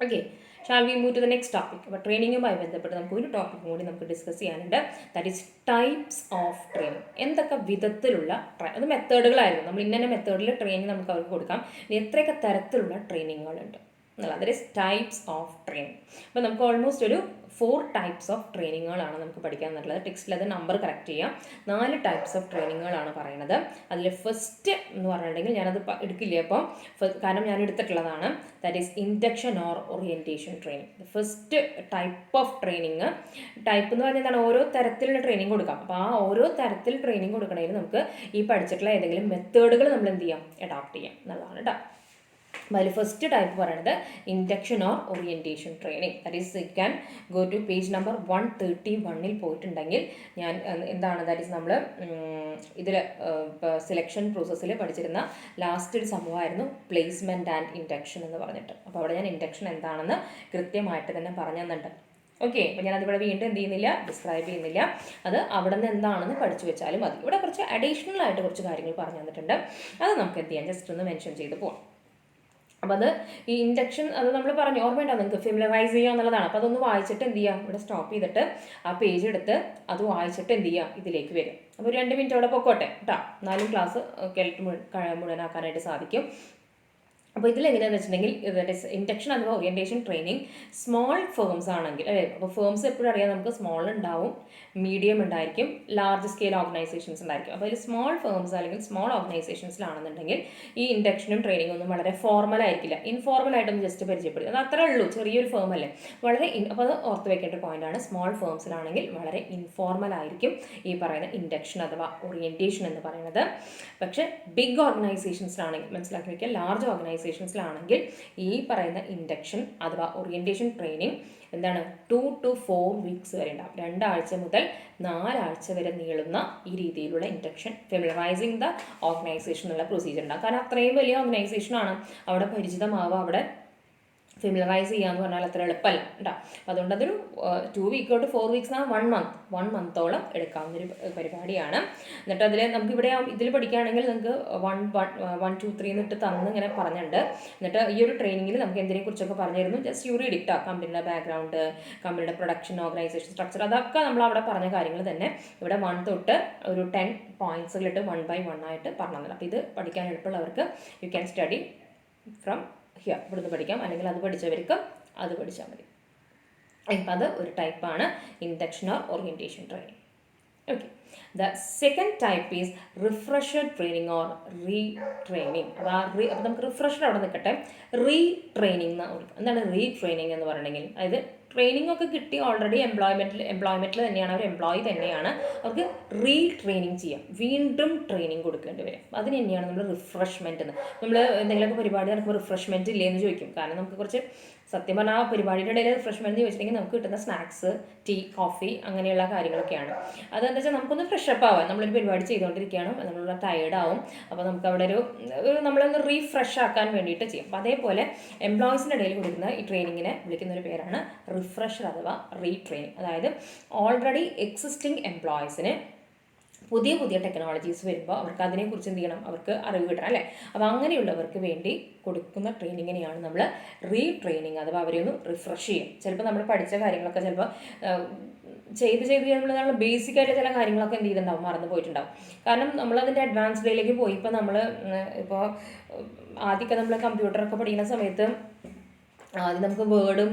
Okay, shall we move to the next topic. അപ്പോൾ ട്രെയിനിങ്ങുമായി ബന്ധപ്പെട്ട് നമുക്ക് ഒരു ടോപ്പിക് കൂടി നമുക്ക് ഡിസ്കസ് ചെയ്യാനുണ്ട്. That is types of training. എന്തൊക്കെ വിധത്തിലുള്ള അത് മെത്തേഡുകളായിരുന്നു, നമ്മൾ ഇന്ന മെത്തേഡിൽ ട്രെയിനിങ് നമുക്ക് അവർക്ക് കൊടുക്കാം. എത്രയൊക്കെ തരത്തിലുള്ള ട്രെയിനിങ്ങുകളുണ്ട് എന്നുള്ളത്. That is types of training. അപ്പോൾ നമുക്ക് ഓൾമോസ്റ്റ് ഒരു 4 ടൈപ്സ് ഓഫ് ട്രെയിനിങ്ങുകളാണ് നമുക്ക് പഠിക്കാൻ എന്നുള്ളത്. ടെക്സ്റ്റിൽ അത് നമ്പർ കറക്റ്റ് ചെയ്യാം. 4 ടൈപ്സ് ഓഫ് ട്രെയിനിങ്ങുകളാണ് പറയുന്നത്. അതിൽ ഫസ്റ്റ് എന്ന് പറഞ്ഞിട്ടുണ്ടെങ്കിൽ ഞാനത് എടുക്കില്ല അപ്പോൾ, കാരണം ഞാൻ എടുത്തിട്ടുള്ളതാണ്. That is induction or orientation training. First type of training, type എന്ന് പറഞ്ഞാൽ എന്താണ്, ഓരോ തരത്തിലുള്ള ട്രെയിനിങ് കൊടുക്കാം. അപ്പോൾ ആ ഓരോ തരത്തിൽ ട്രെയിനിങ് കൊടുക്കണമെങ്കിൽ നമുക്ക് ഈ പഠിച്ചിട്ടുള്ള ഏതെങ്കിലും മെത്തേഡുകൾ നമ്മൾ എന്ത് ചെയ്യാം, അഡോപ്റ്റ് ചെയ്യാം എന്നുള്ളതാണ് കേട്ടോ. അതിൽ ഫസ്റ്റ് ടൈപ്പ് പറയുന്നത് induction or orientation training. That is you can go to page number 131 പോയിട്ടുണ്ടെങ്കിൽ ഞാൻ എന്താണ് ദാറ്റ് ഈസ് നമ്മൾ ഇതിൽ സെലക്ഷൻ പ്രോസസ്സിൽ പഠിച്ചിരുന്ന ലാസ്റ്റ് ഒരു സംഭവമായിരുന്നു പ്ലേസ്മെൻറ്റ് ആൻഡ് ഇൻഡക്ഷൻ എന്ന് പറഞ്ഞിട്ട്. അപ്പോൾ അവിടെ ഞാൻ ഇൻഡക്ഷൻ എന്താണെന്ന് കൃത്യമായിട്ട് തന്നെ പറഞ്ഞു തന്നിട്ടുണ്ട്. ഓക്കെ, അപ്പോൾ ഞാനതിവിടെ വീണ്ടും എന്ത് ചെയ്യുന്നില്ല, ഡിസ്ക്രൈബ് ചെയ്യുന്നില്ല. അത് അവിടെ നിന്ന് എന്താണെന്ന് പഠിച്ചു വെച്ചാലും മതി. ഇവിടെ കുറച്ച് അഡീഷണൽ ആയിട്ട് കുറച്ച് കാര്യങ്ങൾ പറഞ്ഞു തന്നിട്ടുണ്ട്. അത് നമുക്ക് എന്ത് ചെയ്യാം, ജസ്റ്റ് ഒന്ന് മെൻഷൻ ചെയ്ത് പോകാം. അപ്പോൾ അത് ഈ ഇൻഡക്ഷൻ അത് നമ്മൾ പറഞ്ഞു ഓർമ്മയുണ്ടോ നിങ്ങൾക്ക്, ഫെമിലറൈസ് ചെയ്യുക എന്നുള്ളതാണ്. അപ്പോൾ അതൊന്ന് വായിച്ചിട്ട് എന്ത് ചെയ്യുക, ഇവിടെ സ്റ്റോപ്പ് ചെയ്തിട്ട് ആ പേജ് എടുത്ത് അത് വായിച്ചിട്ട് എന്ത് ചെയ്യുക, ഇതിലേക്ക് വരും. അപ്പോൾ 2 മിനിറ്റ് അവിടെ പൊക്കോട്ടെ കേട്ടോ, 4 ക്ലാസ് കേട്ടിട്ട് മുഴുവനാക്കാനായിട്ട് സാധിക്കും. അപ്പോൾ ഇതിലെങ്ങനെയാണെന്ന് വെച്ചിട്ടുണ്ടെങ്കിൽ ദാറ്റ് ഈസ് ഇൻഡക്ഷൻ അഥവാ ഓറിയൻറ്റേഷൻ ട്രെയിനിങ് സ്മോൾ ഫേംസ് ആണെങ്കിൽ, അല്ലേ? അപ്പോൾ ഫേംസ് എപ്പോഴും അറിയാം നമുക്ക്, സ്മോൾ ഉണ്ടാവും, മീഡിയം ഉണ്ടായിരിക്കും, ലാർജ് സ്കെയിൽ ഓർഗനൈസേഷൻസ് ഉണ്ടായിരിക്കും. അപ്പോൾ അതിൽ സ്മോൾ ഫേംസ് അല്ലെങ്കിൽ സ്മോൾ ഓർഗനൈസേഷൻസിലാണെന്നുണ്ടെങ്കിൽ ഈ ഇൻഡക്ഷനും ട്രെയിനിങ്ങും ഒന്നും വളരെ ഫോർമൽ ആയിരിക്കില്ല, ഇൻഫോർമൽ ആയിട്ടൊന്ന് ജസ്റ്റ് പരിചയപ്പെടും. അത് അത്രേ ഉള്ളൂ, ചെറിയൊരു ഫേം അല്ലേ, വളരെ അപ്പോൾ അത് ഓർത്ത് വെക്കേണ്ട ഒരു പോയിന്റാണ്. സ്മോൾ ഫേംസിലാണെങ്കിൽ വളരെ ഇൻഫോർമൽ ആയിരിക്കും ഈ പറയുന്ന ഇൻഡക്ഷൻ അഥവാ ഓറിയൻറ്റേഷൻ എന്ന് പറയുന്നത്. പക്ഷേ ബിഗ് ഓർഗനൈസേഷൻസിലാണെങ്കിൽ മനസ്സിലാക്കി വയ്ക്കുക, ലാർജ് ഓർഗനൈസേഷൻസിലാണെങ്കിൽ ഈ പറയുന്ന ഇൻഡക്ഷൻ അഥവാ ഓറിയൻറ്റേഷൻ ട്രെയിനിങ് എന്താണ് 2 to 4 വീക്സ് വരെ ഉണ്ടാകും. 2 ആഴ്ച മുതൽ 4 ആഴ്ച വരെ നീളുന്ന ഈ രീതിയിലുള്ള ഇൻഡക്ഷൻ ഫെമിലറൈസിങ് ദ ഓർഗനൈസേഷൻ എന്നുള്ള പ്രൊസീജിയർ ഉണ്ടാകും. കാരണം അത്രയും വലിയ ഓർഗനൈസേഷനാണ്, അവിടെ പരിചിതമാവുക, അവിടെ ഫെമിലറൈസ് ചെയ്യാന്ന് പറഞ്ഞാൽ അത്ര എളുപ്പമല്ല കേട്ടോ. അപ്പോൾ അതുകൊണ്ട് അതൊരു 2 വീക്ക് തൊട്ട് 4 വീക്സ് 1 മന്തോളം എടുക്കാവുന്നൊരു പരിപാടിയാണ്. എന്നിട്ട് അതിൽ നമുക്ക് ഇവിടെ ഇതിൽ പഠിക്കുകയാണെങ്കിൽ നിങ്ങൾക്ക് 1 2 3 എന്നിട്ട് തന്ന് ഇങ്ങനെ പറഞ്ഞിട്ടുണ്ട്. എന്നിട്ട് ഈ ഒരു ട്രെയിനിങ്ങിൽ നമുക്ക് എന്തിനെ കുറിച്ചൊക്കെ പറഞ്ഞിരുന്നു, ജസ്റ്റ് യു റീഡ് ഇട്ടാ കമ്പനിയുടെ ബാക്ക്ഗ്രൗണ്ട്, കമ്പനിയുടെ പ്രൊഡക്ഷൻ, ഓർഗനൈസേഷൻ സ്ട്രക്ചർ, അതൊക്കെ നമ്മൾ അവിടെ പറഞ്ഞ കാര്യങ്ങൾ തന്നെ ഇവിടെ 1 തൊട്ട് ഒരു 10 പോയിന്റ്സുകളിട്ട് 1 by 1 ആയിട്ട് പറഞ്ഞു. അപ്പോൾ ഇത് പഠിക്കാൻ എളുപ്പമുള്ളവർക്ക് you can study from here, ഇവിടുന്ന് പഠിക്കാം, അല്ലെങ്കിൽ അത് പഠിച്ചവർക്ക് അത് പഠിച്ചാൽ മതി. ഇപ്പം അത് ഒരു ടൈപ്പാണ് induction or orientation training. Okay, the second type is refresher training or retraining. അപ്പോൾ നമുക്ക് റിഫ്രഷർ അവിടെ നിൽക്കട്ടെ, റീട്രെയിനിങ് എന്താണ് റീട്രെയിനിങ് എന്ന് പറയണമെങ്കിൽ, അതായത് ട്രെയിനിങ് ഒക്കെ കിട്ടി ഓൾറെഡി എംപ്ലോയ്മെൻറ്റിൽ തന്നെയാണ്, അവർ എംപ്ലോയി തന്നെയാണ്, അവർക്ക് റീട്രെയിനിങ് ചെയ്യാം, വീണ്ടും ട്രെയിനിങ് കൊടുക്കേണ്ടി വരും. അതിന് തന്നെയാണ് നമ്മൾ റിഫ്രഷ്മെൻറ്റ് എന്ന്. നമ്മൾ എന്തെങ്കിലുമൊക്കെ പരിപാടി നടക്കുമ്പോൾ റിഫ്രഷ്മെൻറ്റ് ഇല്ലേന്ന് ചോദിക്കും. കാരണം നമുക്ക് കുറച്ച് സത്യം പറഞ്ഞാൽ ആ പരിപാടിയുടെ ഇടയിൽ റിഫ്രഷ്മെൻറ്റ് ചോദിച്ചിട്ടുണ്ടെങ്കിൽ നമുക്ക് കിട്ടുന്ന സ്നാക്സ്, ടീ, കോഫി അങ്ങനെയുള്ള കാര്യങ്ങളൊക്കെയാണ്. അതെന്താ വെച്ചാൽ നമുക്കൊന്ന് ഫ്രഷപ്പ് ആവാം. നമ്മളൊരു പരിപാടി ചെയ്തുകൊണ്ടിരിക്കുകയാണ്, നമ്മൾ ടയേർഡാവും, അപ്പോൾ നമുക്ക് അവിടെ നമ്മളൊന്ന് റീഫ്രഷ് ആക്കാൻ വേണ്ടിയിട്ട് ചെയ്യും. അപ്പോൾ അതേപോലെ എംപ്ലോയീസിൻ്റെ ഇടയിൽ കൊടുക്കുന്ന ഈ ട്രെയിനിങ്ങിനെ വിളിക്കുന്ന ഒരു പേരാണ് റിഫ്രഷർ അഥവാ റീട്രെയിനിങ്. അതായത് ഓൾറെഡി എക്സിസ്റ്റിംഗ് എംപ്ലോയീസിന് പുതിയ ടെക്നോളജീസ് വരുമ്പോൾ അവർക്ക് അതിനെക്കുറിച്ച് എന്ത് ചെയ്യണം, അവർക്ക് അറിവ് കിട്ടണം അല്ലേ. അപ്പോൾ അങ്ങനെയുള്ളവർക്ക് വേണ്ടി കൊടുക്കുന്ന ട്രെയിനിങ്ങിനെയാണ് നമ്മൾ റീട്രെയിനിങ് അഥവാ അവരെ ഒന്ന് റിഫ്രഷ് ചെയ്യും. ചിലപ്പോൾ നമ്മൾ പഠിച്ച കാര്യങ്ങളൊക്കെ ചിലപ്പോൾ ചെയ്ത് നമ്മൾ ബേസിക് ആയിട്ട് ചില കാര്യങ്ങളൊക്കെ എന്ത് ചെയ്തിട്ടുണ്ടാവും, മറന്നു പോയിട്ടുണ്ടാവും. കാരണം നമ്മളതിൻ്റെ അഡ്വാൻസ്ഡിലേക്ക് പോയി. ഇപ്പോൾ ആദ്യമൊക്കെ നമ്മൾ കമ്പ്യൂട്ടറൊക്കെ പഠിക്കുന്ന സമയത്ത് ആദ്യം നമുക്ക് വേർഡും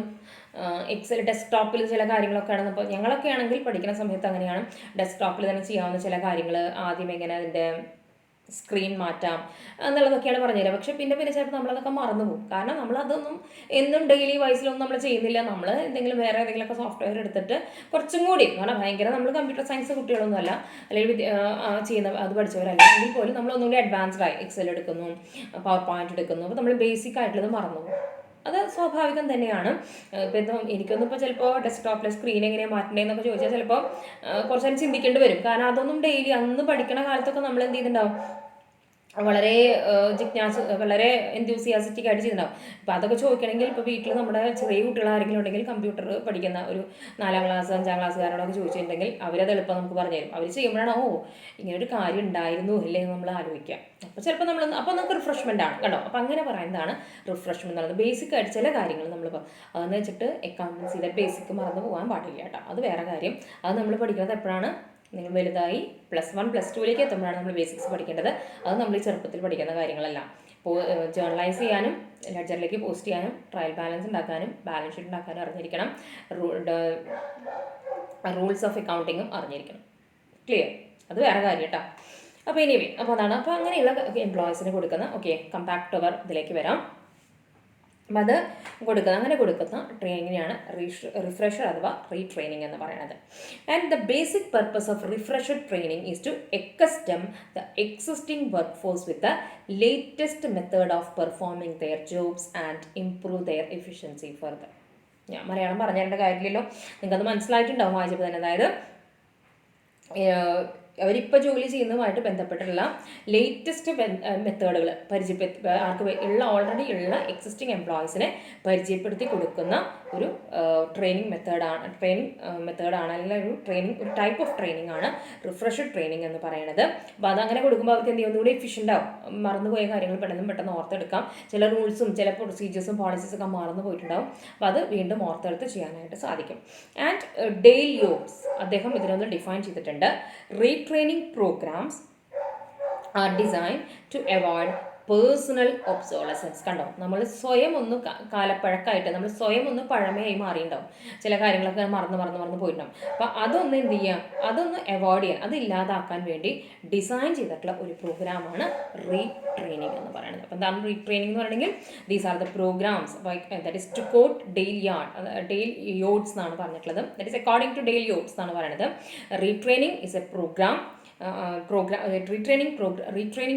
എക്സൽ ഡെസ്ക്ടോപ്പിൽ ചില കാര്യങ്ങളൊക്കെയാണ്. അപ്പോൾ ഞങ്ങളൊക്കെ ആണെങ്കിൽ പഠിക്കുന്ന സമയത്ത് അങ്ങനെയാണ്, ഡെസ്ക്ടോപ്പിൽ തന്നെ ചെയ്യാവുന്ന ചില കാര്യങ്ങൾ, ആദ്യം എങ്ങനെ അതിൻ്റെ സ്ക്രീൻ മാറ്റാം എന്നുള്ളതൊക്കെയാണ് പറഞ്ഞുതരിക. പക്ഷെ പിന്നെ ചിലപ്പോൾ നമ്മളതൊക്കെ മറന്നു പോകും. കാരണം നമ്മളതൊന്നും എന്നും ഡെയിലി വൈസിലൊന്നും നമ്മൾ ചെയ്യുന്നില്ല. നമ്മൾ എന്തെങ്കിലും വേറെ ഏതെങ്കിലുമൊക്കെ സോഫ്റ്റ്വെയർ എടുത്തിട്ട് കുറച്ചും കൂടി, കാരണം ഭയങ്കര നമ്മൾ കമ്പ്യൂട്ടർ സയൻസ് കുട്ടികളൊന്നും അല്ല, അല്ലെങ്കിൽ അത് പഠിച്ചവരല്ല, എങ്കിൽ പോലും നമ്മളൊന്നുകൂടി അഡ്വാൻസ്ഡ് ആയി എക്സൽ എടുക്കുന്നു, പവർ പോയിന്റ് എടുക്കുന്നു. അപ്പോൾ നമ്മൾ ബേസിക് ആയിട്ടുള്ളത് മറന്നു പോകും. അത് സ്വാഭാവികം തന്നെയാണ്. ഇപ്പോൾ എനിക്കൊന്നും ഇപ്പോൾ ചിലപ്പോൾ ഡെസ്ക്ടോപ്പിലെ സ്ക്രീൻ എങ്ങനെയാണ് മാറ്റേണ്ടതെന്നൊക്കെ ചോദിച്ചാൽ ചിലപ്പോൾ കുറച്ച് നേരം ചിന്തിക്കേണ്ടി വരും. കാരണം അതൊന്നും ഡെയിലി അന്ന് പഠിക്കുന്ന കാലത്തൊക്കെ നമ്മൾ എന്ത് ചെയ്തിട്ടുണ്ടാവും, വളരെ വളരെ എൻതൂസിയാസ്റ്റിക് ആയിട്ട് ചെയ്തിട്ടുണ്ടാവും. അപ്പോൾ അതൊക്കെ ചോദിക്കണമെങ്കിൽ ഇപ്പോൾ വീട്ടിൽ നമ്മുടെ ചെറിയ കുട്ടികൾ ആരെങ്കിലും ഉണ്ടെങ്കിൽ കമ്പ്യൂട്ടർ പഠിക്കുന്ന ഒരു 4ാം ക്ലാസ് 5ാം ക്ലാസ്സുകാരോടൊക്കെ ചോദിച്ചിട്ടുണ്ടെങ്കിൽ അവരത് എളുപ്പം നമുക്ക് പറഞ്ഞു തരും. അവർ ചെയ്യുമ്പോഴാണ് ഇങ്ങനൊരു കാര്യം ഉണ്ടായിരുന്നു അല്ലേ നമ്മൾ ആലോചിക്കുക. അപ്പോൾ ചിലപ്പോൾ അപ്പോൾ നമുക്ക് റിഫ്രഷ്മെൻ്റ് ആണ് കേട്ടോ. അപ്പോൾ അങ്ങനെ പറയുന്നതാണ് റിഫ്രഷ്മെൻ്റ് എന്നുള്ളത്. ബേസിക് ആയിട്ട് ചില കാര്യങ്ങൾ നമ്മൾ അതെന്ന് വെച്ചിട്ട് അക്കൗണ്ടൻസിയുടെ ബേസിക് മറന്നു പോകാൻ പാടില്ല കേട്ടോ. അത് വേറെ കാര്യം. അത് നമ്മൾ പഠിക്കുന്നത് എപ്പോഴാണ്, നിങ്ങൾ വലുതായി +1 +2ലേക്ക് എത്തുമ്പോഴാണ് നമ്മൾ ബേസിക്സ് പഠിക്കേണ്ടത്. അത് നമ്മൾ ഈ ചെറുപ്പത്തിൽ പഠിക്കുന്ന കാര്യങ്ങളല്ല. ഇപ്പോൾ ജേർണലൈസ് ചെയ്യാനും ലെഡ്ജറിലേക്ക് പോസ്റ്റ് ചെയ്യാനും ട്രയൽ ബാലൻസ് ഉണ്ടാക്കാനും ബാലൻസ് ഷീറ്റ് ഉണ്ടാക്കാനും അറിഞ്ഞിരിക്കണം. റൂൾസ് ഓഫ് അക്കൗണ്ടിങ്ങും അറിഞ്ഞിരിക്കണം. ക്ലിയർ? അത് വേറെ കാര്യം കേട്ടോ. അപ്പോൾ എനിവേ, അപ്പോൾ അതാണ്. അപ്പോൾ അങ്ങനെയുള്ള എംപ്ലോയീസിന് കൊടുക്കുന്ന കമ്പാക്ട് അവർ ഇതിലേക്ക് വരാം. അപ്പം അത് അങ്ങനെ കൊടുക്കുന്ന ട്രെയിനിങ്ങിനെയാണ് റിഫ്രഷർ അഥവാ റീട്രെയിനിങ് എന്ന് പറയുന്നത്. And the basic purpose of refresher training is to accustom the existing work force with the latest method of performing their jobs and improve their efficiency further. ഞാൻ മലയാളം പറഞ്ഞു തരേണ്ട കാര്യമില്ലല്ലോ, നിങ്ങൾക്കത് മനസ്സിലായിട്ടുണ്ടാവും വായിച്ചപ്പോൾ തന്നെ. അതായത് അവരിപ്പോൾ ജോലി ചെയ്യുന്നതുമായിട്ട് ബന്ധപ്പെട്ടുള്ള ലേറ്റസ്റ്റ് മെത്തേഡുകൾ ഓൾറെഡി ഉള്ള എക്സിസ്റ്റിംഗ് എംപ്ലോയീസിനെ പരിചയപ്പെടുത്തി കൊടുക്കുന്ന ഒരു ട്രെയിനിങ് മെത്തേഡാണ് അല്ലെങ്കിൽ ഒരു ടൈപ്പ് ഓഫ് ട്രെയിനിങ് ആണ് റിഫ്രഷർ ട്രെയിനിങ് എന്ന് പറയുന്നത്. അപ്പോൾ അതങ്ങനെ കൊടുക്കുമ്പോൾ അവർക്ക് എന്ത് ചെയ്യും, ഒന്നുകൂടി എഫിഷ്യൻ്റ് ആവും. മറന്നുപോയ കാര്യങ്ങൾ പെട്ടെന്ന് ഓർത്തെടുക്കാം. ചില റൂൾസും ചില പ്രൊസീജിയേഴ്സും പോളിസീസൊക്കെ മറന്നു പോയിട്ടുണ്ടാവും. അപ്പോൾ അത് വീണ്ടും ഓർത്തെടുത്ത് ചെയ്യാനായിട്ട് സാധിക്കും. ആൻഡ് ഡെയിൽ യോട്സ് അദ്ദേഹം ഇതിനൊന്ന് ഡിഫൈൻ ചെയ്തിട്ടുണ്ട്. Retraining programs are designed to avoid personal obsolescence. കണ്ടോ, നമ്മൾ സ്വയം ഒന്ന് കാലപ്പഴക്കമായിട്ട് നമ്മൾ സ്വയം ഒന്ന് പഴമയായി മാറിയിട്ടുണ്ടാവും. ചില കാര്യങ്ങളൊക്കെ മറന്ന് പോയിട്ടുണ്ടാവും. അപ്പോൾ അതൊന്ന് എന്ത് ചെയ്യാം, അതൊന്ന് അവോയ്ഡ് ചെയ്യാൻ, അത് ഇല്ലാതാക്കാൻ വേണ്ടി ഡിസൈൻ ചെയ്തിട്ടുള്ള ഒരു പ്രോഗ്രാമാണ് റീട്രെയിനിങ് എന്ന് പറയുന്നത്. അപ്പോൾ എന്താണ് റീട്രെയിനിങ് എന്ന് പറയുന്നത്? These are the programs that is to quote Dale Yoder എന്നാണ് പറഞ്ഞിട്ടുള്ളത്. That is according to Dale Yoder എന്നാണ് പറയുന്നത്. Retraining is a program. Retraining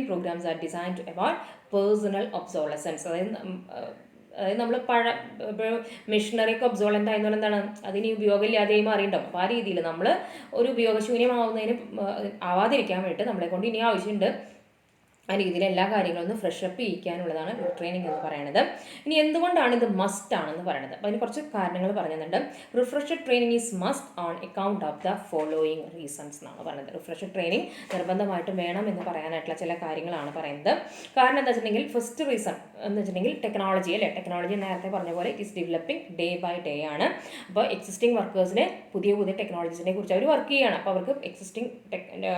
programs are designed to avoid personal obsolescence. അതായത് നമ്മൾ ഇപ്പോൾ മെഷീനറിക്ക് ഒബ്സോളൻ്റ് ആയെന്ന് പറഞ്ഞാൽ എന്താണ്, അതിന് ഉപയോഗമില്ലാതെയും മാറിയിട്ടുണ്ടാവും. അപ്പോൾ ആ രീതിയിൽ നമ്മൾ ഒരു ഉപയോഗശൂന്യമാവുന്നതിന് ആവാതിരിക്കാൻ വേണ്ടിയിട്ട് നമ്മളെ കൊണ്ട് ഇനി ആവശ്യമുണ്ട് ആ രീതിയിൽ എല്ലാ കാര്യങ്ങളും ഒന്ന് ഫ്രഷ് അപ്പ് ചെയ്യിക്കാനുള്ളതാണ് റീട്രെയിനിങ് എന്ന് പറയുന്നത്. ഇനി എന്തുകൊണ്ടാണ് ഇത് മസ്റ്റ് ആണെന്ന് പറയുന്നത്? അപ്പോൾ അതിന് കുറച്ച് കാരണങ്ങൾ പറയുന്നുണ്ട്. Refresher training is must on account of the following reasons എന്നാണ് പറയുന്നത്. റിഫ്രഷർ ട്രെയിനിങ് നിർബന്ധമായിട്ടും വേണം എന്ന് പറയാനായിട്ടുള്ള ചില കാര്യങ്ങളാണ് പറയുന്നത്. കാരണം എന്താ വെച്ചിട്ടുണ്ടെങ്കിൽ ഫസ്റ്റ് റീസൺ എന്ന് വെച്ചിട്ടുണ്ടെങ്കിൽ ടെക്നോളജി അല്ലേ. ടെക്നോളജി നേരത്തെ പറഞ്ഞ പോലെ it is developing day by day ആണ്. അപ്പോൾ എക്സിസ്റ്റിംഗ് വർക്കേഴ്സിന് പുതിയ പുതിയ ടെക്നോളജീസിനെ കുറിച്ച് അവർ വർക്ക് ചെയ്യുകയാണ്. അപ്പോൾ അവർക്ക്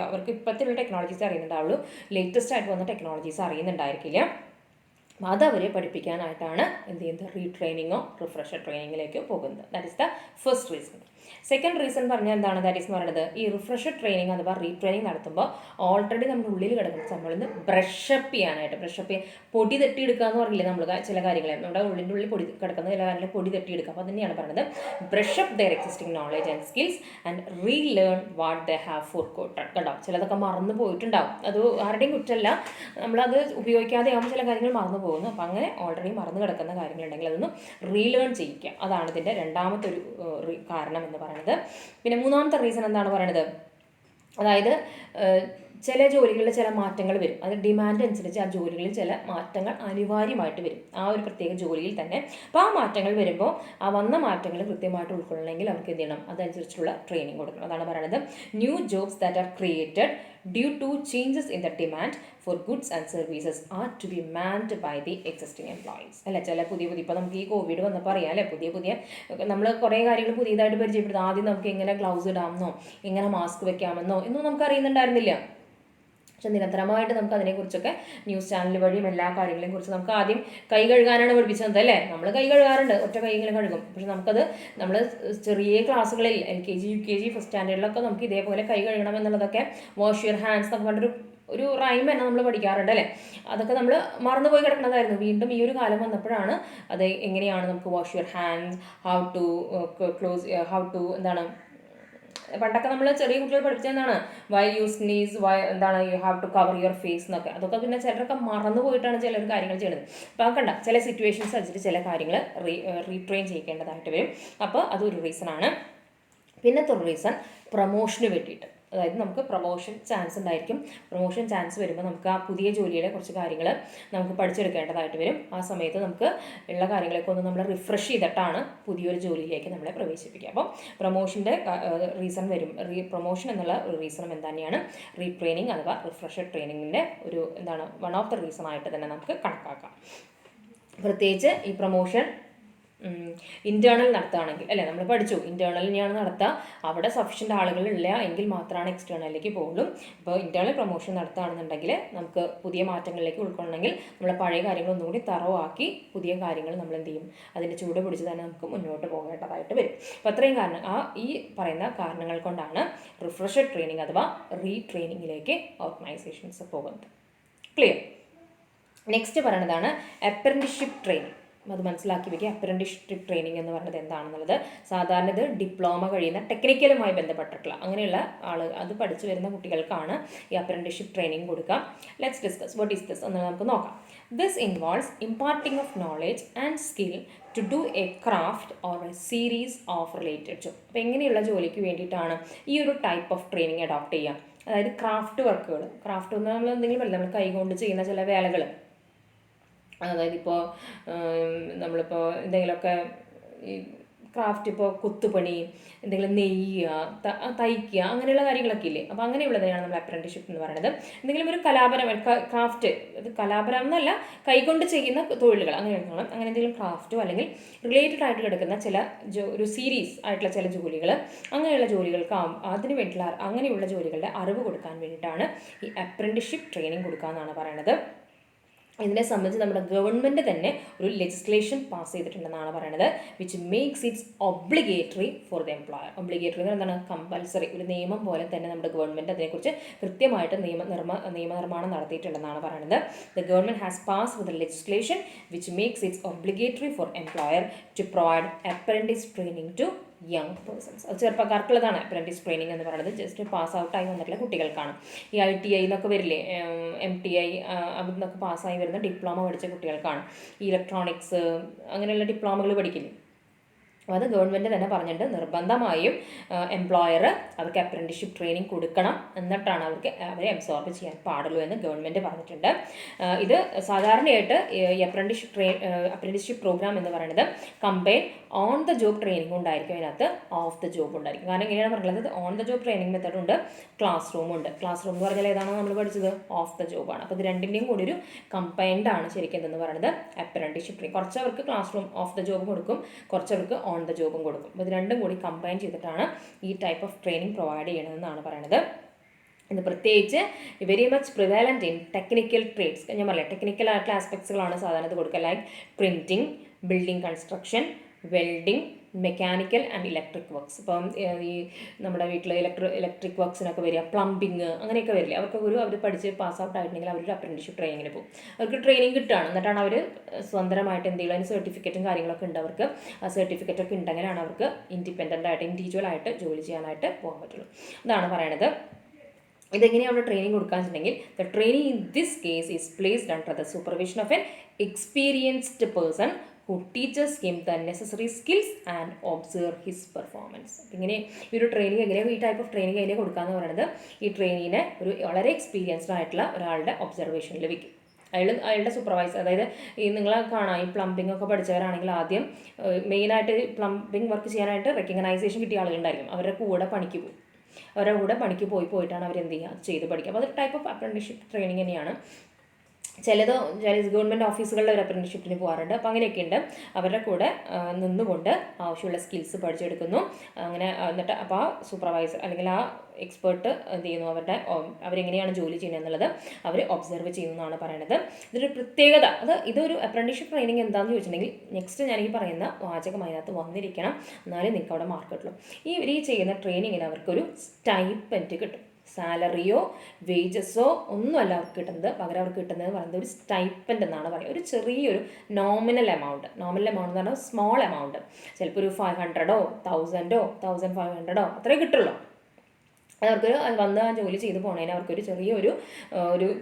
അവർക്ക് ഇപ്പോഴത്തെ ടെക്നോളജീസ് അറിയുന്നുണ്ടാവുള്ളൂ. ലേറ്റസ്റ്റ് ആയിട്ട് വന്ന ടെക്നോളജീസ് അറിയുന്നുണ്ടായിരിക്കില്ല. അതവരെ പഠിപ്പിക്കാനായിട്ടാണ് എന്ത് ചെയ്യുന്നത്? റീട്രെയിനിങ്ങോ റിഫ്രഷർ ട്രെയിനിങ്ങിലേക്ക് പോകുന്നത്. That is the first reason. Second reason പറഞ്ഞാൽ എന്താണ്? ദാറ്റ് ഈസ് എന്ന് പറയുന്നത് ഈ റിഫ്രഷർ ട്രെയിനിങ് അഥവാ റീട്രെയിനിങ് നടത്തുമ്പോൾ ഓൾറെഡി നമ്മുടെ ഉള്ളിൽ കിടക്കുന്ന നമ്മളിന്ന് ബ്രഷപ്പ് ചെയ്യാൻ പൊടി തട്ടിയെടുക്കുക എന്ന് പറയില്ലേ നമ്മൾ ചില കാര്യങ്ങൾ നമ്മുടെ ഉള്ളിൻ്റെ ഉള്ളിൽ പൊടി കിടക്കുന്ന ചില കാര്യങ്ങൾ പൊടി തട്ടിയെടുക്കുക. അപ്പോൾ തന്നെയാണ് പറയുന്നത് brush up their existing knowledge and skills and relearn what they have forgotten. കണ്ടോ, ചിലതൊക്കെ മറന്നു പോയിട്ടുണ്ടാവും. അത് ആരുടെയും കുറ്റമല്ല, നമ്മളത് ഉപയോഗിക്കാതെ ആകുമ്പോൾ ചില കാര്യങ്ങൾ മറന്നു പോകുന്നു. അപ്പോൾ അങ്ങനെ ഓൾറെഡി മറന്നു കിടക്കുന്ന കാര്യങ്ങളുണ്ടെങ്കിൽ അതൊന്ന് റീലേൺ ചെയ്യിക്കുക. അതാണ് ഇതിൻ്റെ രണ്ടാമത്തെ ഒരു കാരണം എന്ന് പറയുന്നത്. പിന്നെ മൂന്നാമത്തെ റീസൺ എന്താണ് പറയുന്നത്? അതായത് ചില ജോലികളിൽ ചില മാറ്റങ്ങൾ വരും. അത് ഡിമാൻഡ് അനുസരിച്ച് ആ ജോലികളിൽ ചില മാറ്റങ്ങൾ അനിവാര്യമായിട്ട് വരും, ആ ഒരു പ്രത്യേക ജോലിയിൽ തന്നെ. അപ്പോൾ ആ മാറ്റങ്ങൾ വരുമ്പോൾ ആ വന്ന മാറ്റങ്ങൾ കൃത്യമായിട്ട് ഉൾക്കൊള്ളണമെങ്കിൽ അവർക്ക് എന്ത് ചെയ്യണം? അതനുസരിച്ചുള്ള ട്രെയിനിങ് കൊടുക്കണം. അതാണ് പറയുന്നത് new jobs that are created due to changes in the demand for goods and services are to be manned by the existing employees. അല്ല, ചില പുതിയ ഇപ്പോൾ നമുക്ക് ഈ കോവിഡ് വന്നപ്പോൾ അറിയാം അല്ലേ, പുതിയ നമ്മൾ കുറേ കാര്യങ്ങൾ പുതിയതായിട്ട് പരിചയപ്പെടുത്തും. ആദ്യം നമുക്ക് എങ്ങനെ ഗ്ലൗസ് ഇടാമെന്നോ എങ്ങനെ മാസ്ക് വെക്കാമെന്നോ എന്നും നമുക്ക് അറിയുന്നുണ്ടായിരുന്നില്ല. പക്ഷെ നിരന്തരമായിട്ട് നമുക്ക് അതിനെക്കുറിച്ചൊക്കെ ന്യൂസ് ചാനൽ വഴിയും എല്ലാ കാര്യങ്ങളെയും കുറിച്ച് നമുക്ക് ആദ്യം കൈ കഴുകാനാണ് പഠിപ്പിച്ചത് അല്ലേ. നമ്മൾ കൈ കഴുകാറുണ്ട്, ഒറ്റ കൈ ഇങ്ങനെ കഴുകും. പക്ഷെ നമുക്കത് നമ്മൾ ചെറിയ ക്ലാസ്സുകളിൽ LKG UKG ഫസ്റ്റ് സ്റ്റാൻഡേർഡിലൊക്കെ നമുക്ക് ഇതേപോലെ കൈ കഴുകണം എന്നുള്ളതൊക്കെ വാഷ് യുവർ ഹാൻഡ്സ് എന്നൊക്കെ പറഞ്ഞൊരു റൈം തന്നെ നമ്മൾ പഠിക്കാറുണ്ട് അല്ലേ. അതൊക്കെ നമ്മൾ മറന്നുപോയി കിടക്കുന്നതായിരുന്നു. വീണ്ടും ഈ ഒരു കാലം വന്നപ്പോഴാണ് അത് എങ്ങനെയാണ് നമുക്ക് wash your hands, how to എന്താണ് പണ്ടൊക്കെ നമ്മൾ ചെറിയ കുട്ടികൾ പഠിച്ചതെന്നാണ് വൈ യു സ്നീസ്, എന്താണ് you have to cover your face എന്നൊക്കെ. അതൊക്കെ പിന്നെ ചിലരൊക്കെ മറന്നു പോയിട്ടാണ് ചിലർ കാര്യങ്ങൾ ചെയ്യുന്നത്. അപ്പോൾ അത് കണ്ട ചില സിറ്റുവേഷൻസ് അനുസരിച്ച് ചില കാര്യങ്ങൾ റീട്രെയിൻ ചെയ്യേണ്ടതായിട്ട് വരും. അപ്പോൾ അതൊരു റീസണാണ്. പിന്നത്തെ ഒരു റീസൺ പ്രൊമോഷന് വേണ്ടിയിട്ട്. അതായത് നമുക്ക് പ്രൊമോഷൻ ചാൻസ് ഉണ്ടായിരിക്കും. പ്രൊമോഷൻ ചാൻസ് വരുമ്പോൾ നമുക്ക് ആ പുതിയ ജോലിയുടെ കുറച്ച് കാര്യങ്ങൾ നമുക്ക് പഠിച്ചെടുക്കേണ്ടതായിട്ട് വരും. ആ സമയത്ത് നമുക്ക് ഉള്ള കാര്യങ്ങളൊക്കെ ഒന്ന് നമ്മൾ റിഫ്രഷ് ചെയ്തിട്ടാണ് പുതിയൊരു ജോലിയിലേക്ക് നമ്മളെ പ്രവേശിപ്പിക്കുക. അപ്പം പ്രൊമോഷൻ്റെ റീസൺ വരും. പ്രൊമോഷൻ എന്നുള്ള ഒരു റീസണും തന്നെയാണ് റീട്രെയിനിങ് അഥവാ റിഫ്രഷർ ട്രെയിനിങ്ങിൻ്റെ ഒരു വൺ ഓഫ് ദ റീസൺ ആയിട്ട് തന്നെ നമുക്ക് കണക്കാക്കാം. പ്രത്യേകിച്ച് ഈ പ്രൊമോഷൻ ഇൻറ്റേർണൽ നടത്തുകയാണെങ്കിൽ അല്ലേ, നമ്മൾ പഠിച്ചു ഇൻറ്റേർണലിനെയാണ് നടത്തുക. അവിടെ സഫീഷ്യൻ്റ് ആളുകളില്ല എങ്കിൽ മാത്രമാണ് എക്സ്റ്റേണലിലേക്ക് പോകുള്ളൂ. ഇപ്പോൾ ഇൻറ്റേർണൽ പ്രൊമോഷൻ നടത്തുകയാണെന്നുണ്ടെങ്കിൽ നമുക്ക് പുതിയ മാറ്റങ്ങളിലേക്ക് ഉൾക്കൊള്ളണമെങ്കിൽ നമ്മൾ പഴയ കാര്യങ്ങൾ ഒന്നുകൂടി തറവാക്കി പുതിയ കാര്യങ്ങൾ നമ്മൾ എന്ത് ചെയ്യും, അതിൻ്റെ ചൂട് പിടിച്ച് തന്നെ നമുക്ക് മുന്നോട്ട് പോകേണ്ടതായിട്ട് വരും. അപ്പോൾ അത്രയും ഈ പറയുന്ന കാരണങ്ങൾ കൊണ്ടാണ് റിഫ്രഷർ ട്രെയിനിങ് അഥവാ റീട്രെയിനിങ്ങിലേക്ക് ഓർഗനൈസേഷൻസ് പോകുന്നത്. ക്ലിയർ? നെക്സ്റ്റ് പറയുന്നതാണ് അപ്രന്റീസ്ഷിപ്പ് ട്രെയിനിങ്. അത് മനസ്സിലാക്കി വയ്ക്കുക. അപ്രന്റീസ്ഷിപ്പ് ട്രെയിനിങ് എന്ന് പറയുന്നത് എന്താണെന്നുള്ളത് സാധാരണ ഇത് ഡിപ്ലോമ കഴിയുന്ന ടെക്നിക്കലുമായി ബന്ധപ്പെട്ടിട്ടുള്ള അങ്ങനെയുള്ള അത് പഠിച്ചു വരുന്ന കുട്ടികൾക്കാണ് ഈ അപ്രന്റീസ്ഷിപ്പ് ട്രെയിനിങ് കൊടുക്കുക. Let's discuss what is this എന്ന് നമുക്ക് നോക്കാം. This involves imparting of knowledge and skill to do a craft or a series of related job. അപ്പോൾ എങ്ങനെയുള്ള ജോലിക്ക് വേണ്ടിയിട്ടാണ് ഈ ഒരു ടൈപ്പ് ഓഫ് ട്രെയിനിങ് അഡോപ്റ്റ് ചെയ്യുക? അതായത് ക്രാഫ്റ്റ് വർക്കുകൾ. ക്രാഫ്റ്റ് എന്ന് നമ്മൾ എന്തെങ്കിലും അല്ല, നമ്മൾ കൈകൊണ്ട് ചെയ്യുന്ന ചില വേലകൾ. അതായത് ഇപ്പോൾ നമ്മളിപ്പോൾ എന്തെങ്കിലുമൊക്കെ ഈ ക്രാഫ്റ്റ്, ഇപ്പോൾ കുത്തുപണി, എന്തെങ്കിലും നെയ്യുക, തയ്ക്കുക, അങ്ങനെയുള്ള കാര്യങ്ങളൊക്കെ ഇല്ലേ. അപ്പോൾ അങ്ങനെയുള്ളതിനാണ് നമ്മൾ അപ്രന്റീസ്ഷിപ്പ് എന്ന് പറയുന്നത്. എന്തെങ്കിലും ഒരു ക്രാഫ്റ്റ്, അത് കലാപരം എന്നല്ല, കൈകൊണ്ട് ചെയ്യുന്ന തൊഴിലുകൾ അങ്ങനെയുള്ള അങ്ങനെ എന്തെങ്കിലും ക്രാഫ്റ്റോ അല്ലെങ്കിൽ റിലേറ്റഡ് ആയിട്ട് കിടക്കുന്ന ചില ഒരു സീരീസ് ആയിട്ടുള്ള ചില ജോലികൾ, അങ്ങനെയുള്ള ജോലികൾക്ക് അതിന് വേണ്ടിയിട്ടുള്ള അങ്ങനെയുള്ള ജോലികളുടെ അറിവ് കൊടുക്കാൻ വേണ്ടിയിട്ടാണ് ഈ അപ്രന്റീസ്ഷിപ്പ് ട്രെയിനിങ് കൊടുക്കുക എന്നാണ് പറയുന്നത്. ഇതിനെ സംബന്ധിച്ച് നമ്മുടെ ഗവൺമെൻറ് തന്നെ ഒരു ലെജിസ്ലേഷൻ പാസ് ചെയ്തിട്ടുണ്ടെന്നാണ് പറയുന്നത്, which makes its obligatory for the employer. Obligatory എന്ന് എന്താണ്? കമ്പൽസറി, ഒരു നിയമം പോലെ തന്നെ നമ്മുടെ ഗവൺമെൻറ് അതിനെക്കുറിച്ച് കൃത്യമായിട്ട് നിയമനിർമ്മാണം നടത്തിയിട്ടുണ്ടെന്നാണ് പറയുന്നത്. The government has pass with legislation which makes its obligatory for employer to provide apprentice training to young persons. അത് ചെറുപ്പക്കാർക്കുള്ളതാണ് അപ്രന്റീസ് ട്രെയിനിങ് എന്ന് പറയുന്നത്. ജസ്റ്റ് പാസ് ഔട്ടായി വന്നിട്ടുള്ള കുട്ടികൾക്കാണ്. ഈ ITI എന്നൊക്കെ വരില്ലേ, MTI അവിടുന്നൊക്കെ പാസ്സായി വരുന്ന ഡിപ്ലോമ പഠിച്ച കുട്ടികൾക്കാണ്. ഈ ഇലക്ട്രോണിക്സ് അങ്ങനെയുള്ള ഡിപ്ലോമകൾ പഠിക്കില്ലേ, അപ്പോൾ അത് ഗവൺമെൻറ് തന്നെ പറഞ്ഞിട്ടുണ്ട്, നിർബന്ധമായും എംപ്ലോയർ അവർക്ക് അപ്രൻറ്റിസ്ഷിപ്പ് ട്രെയിനിങ് കൊടുക്കണം, എന്നിട്ടാണ് അവരെ അബ്സോർബ് ചെയ്യാൻ പാടുള്ളൂ എന്ന് ഗവൺമെൻറ് പറഞ്ഞിട്ടുണ്ട്. ഇത് സാധാരണയായിട്ട് ഈ അപ്രൻറ്റിസ്ഷിപ്പ് പ്രോഗ്രാം എന്ന് പറയുന്നത് combine on the job training ഉണ്ടായിരിക്കും, അതിനകത്ത് ഓഫ് ദ ജോബ് ഉണ്ടായിരിക്കും. കാരണം എങ്ങനെയാണ് പറയുന്നത്, on the job training method ഉണ്ട്, ക്ലാസ് റൂം ഉണ്ട്. ക്ലാസ് റൂം എന്ന് പറഞ്ഞാൽ ഏതാണോ നമ്മൾ പഠിച്ചത്, ഓഫ് ദ ജോബാണ്. അപ്പോൾ ഇത് രണ്ടിൻ്റെയും കൂടി ഒരു കമ്പൈൻഡ് ആണ് ശരിക്കും എന്തെന്ന് പറയുന്നത് അപ്രൻറ്റിസ്ഷിപ്പ് ട്രെയിനിങ്. കുറച്ചവർക്ക് classroom off the job കൊടുക്കും, കുറച്ചവർക്ക് ഓൺ ദ ജോബും കൊടുക്കും. അപ്പോൾ ഇത് രണ്ടും കൂടി കമ്പൈൻ ചെയ്തിട്ടാണ് ഈ ടൈപ്പ് ഓഫ് ട്രെയിനിങ് പ്രൊവൈഡ് ചെയ്യണമെന്നാണ് പറയുന്നത്. ഇത് പ്രത്യേകിച്ച് very much prevalent in technical trades. ഞാൻ പറയാം, ടെക്നിക്കൽ ആയിട്ടുള്ള ആസ്പെക്ട്സുകളാണ് സാധാരണ ഇത് കൊടുക്കുക. Like printing, building construction, welding, mechanical and electric works. ഇപ്പം ഈ നമ്മുടെ വീട്ടിൽ ഇലക്ട്രിക് വർക്ക്സിനൊക്കെ വരിക, പ്ലംബിങ് അങ്ങനെയൊക്കെ വരില്ല. അവർ പഠിച്ച് പാസ് ഔട്ട് ആയിട്ടുണ്ടെങ്കിൽ അവരൊരു അപ്രൻറ്റിസ്ഷിപ്പ് ട്രെയിനിങ്ങിന് പോകും. അവർക്ക് ട്രെയിനിങ് കിട്ടുകയാണ്, എന്നിട്ടാണ് അവർ സ്വന്തമായിട്ട് എന്തെങ്കിലും അതിന് സർട്ടിഫിക്കറ്റും കാര്യങ്ങളൊക്കെ ഉണ്ട് അവർക്ക്. ആ സർട്ടിഫിക്കറ്റൊക്കെ ഉണ്ടെങ്കിലാണ് അവർക്ക് ഇൻഡിപെൻഡൻ്റ് ആയിട്ട് ഇൻഡിവിജ്വലായിട്ട് ജോലി ചെയ്യാനായിട്ട് പോകാൻ പറ്റുള്ളൂ. അതാണ് പറയണത്. ഇതെങ്ങനെയാണ് അവിടെ ട്രെയിനിങ് കൊടുക്കാൻ വെച്ചിട്ടുണ്ടെങ്കിൽ, the training in this case is placed under the supervision of N experienced person who teaches him the necessary skills and observe his performance. ഇങ്ങനെ ഈ ഒരു ട്രെയിനിങ് എങ്ങനെയാണ്, ഈ ടൈപ്പ് ഓഫ് ട്രെയിനിങ് എങ്ങനെ കൊടുക്കാമെന്ന് പറയുന്നത്, ഈ ട്രെയിനിങ്ങിനെ ഒരു വളരെ എക്സ്പീരിയൻസ്ഡ് ആയിട്ടുള്ള ഒരാളുടെ ഒബ്സർവേഷനിൽ വെക്കും. അയാളുടെ സൂപ്പർവൈസർ, അതായത് ഈ നിങ്ങളെ കാണാം, ഈ പ്ലംബിംഗ് ഒക്കെ പഠിച്ചവരാണെങ്കിൽ ആദ്യം മെയിനായിട്ട് പ്ലംബിംഗ് വർക്ക് ചെയ്യാനായിട്ട് റെക്കഗ്നൈസേഷൻ കിട്ടിയ ആളുകളുണ്ടായിരിക്കും. അവരുടെ കൂടെ പണിക്ക് പോകും. അവരുടെ കൂടെ പണിക്ക് പോയിട്ടാണ് അവർ എന്ത് ചെയ്യുക, ചെയ്ത് പഠിക്കുക. അപ്പോൾ അതൊരു ടൈപ്പ് ഓഫ് അപ്രൻറ്റിസ്ഷിപ്പ് ട്രെയിനിങ് തന്നെയാണ്. ചില ഗവൺമെൻറ് ഓഫീസുകളിൽ ഒരു അപ്രൻറ്റിസ്ഷിപ്പിന് പോകാറുണ്ട്. അപ്പോൾ അങ്ങനെയൊക്കെ ഉണ്ട്. അവരുടെ കൂടെ നിന്നുകൊണ്ട് ആവശ്യമുള്ള സ്കിൽസ് പഠിച്ചെടുക്കുന്നു. അങ്ങനെ എന്നിട്ട് അപ്പോൾ ആ സൂപ്പർവൈസർ അല്ലെങ്കിൽ ആ എക്സ്പേർട്ട് എന്ത് ചെയ്യുന്നു, അവരെങ്ങനെയാണ് ജോലി ചെയ്യുന്നത് എന്നുള്ളത് അവർ ഒബ്സർവ് ചെയ്യുന്നതാണ് പറയുന്നത്. ഇതൊരു പ്രത്യേകത, ഇതൊരു അപ്രൻറ്റിസ്ഷിപ്പ് ട്രെയിനിങ് എന്താണെന്ന് ചോദിച്ചിട്ടുണ്ടെങ്കിൽ നെക്സ്റ്റ് ഞാൻ ഈ പറയുന്ന വാചകം അതിനകത്ത് വന്നിരിക്കണം, എന്നാലേ നിങ്ങൾക്ക് അവിടെ മാർക്ക് കിട്ടുള്ളൂ. ഈ ചെയ്യുന്ന ട്രെയിനിങ്ങിന് അവർക്കൊരു സ്റ്റൈപ്പൻറ്റ് കിട്ടും. സാലറിയോ വേജസോ ഒന്നുമല്ല അവർക്ക് കിട്ടുന്നത്, പകരം അവർക്ക് കിട്ടുന്നത് പറയുന്നത് ഒരു സ്റ്റൈപ്പൻഡ് എന്നാണ് പറയുക. ഒരു ചെറിയൊരു നോമിനൽ എമൗണ്ട് എന്ന് പറഞ്ഞാൽ സ്മോൾ എമൗണ്ട്, ചിലപ്പോൾ ഒരു 500 1000 1500 അത്രേ കിട്ടുള്ളൂ. അവർക്ക് വന്ന് ആ ജോലി ചെയ്ത് പോണതിന് അവർക്കൊരു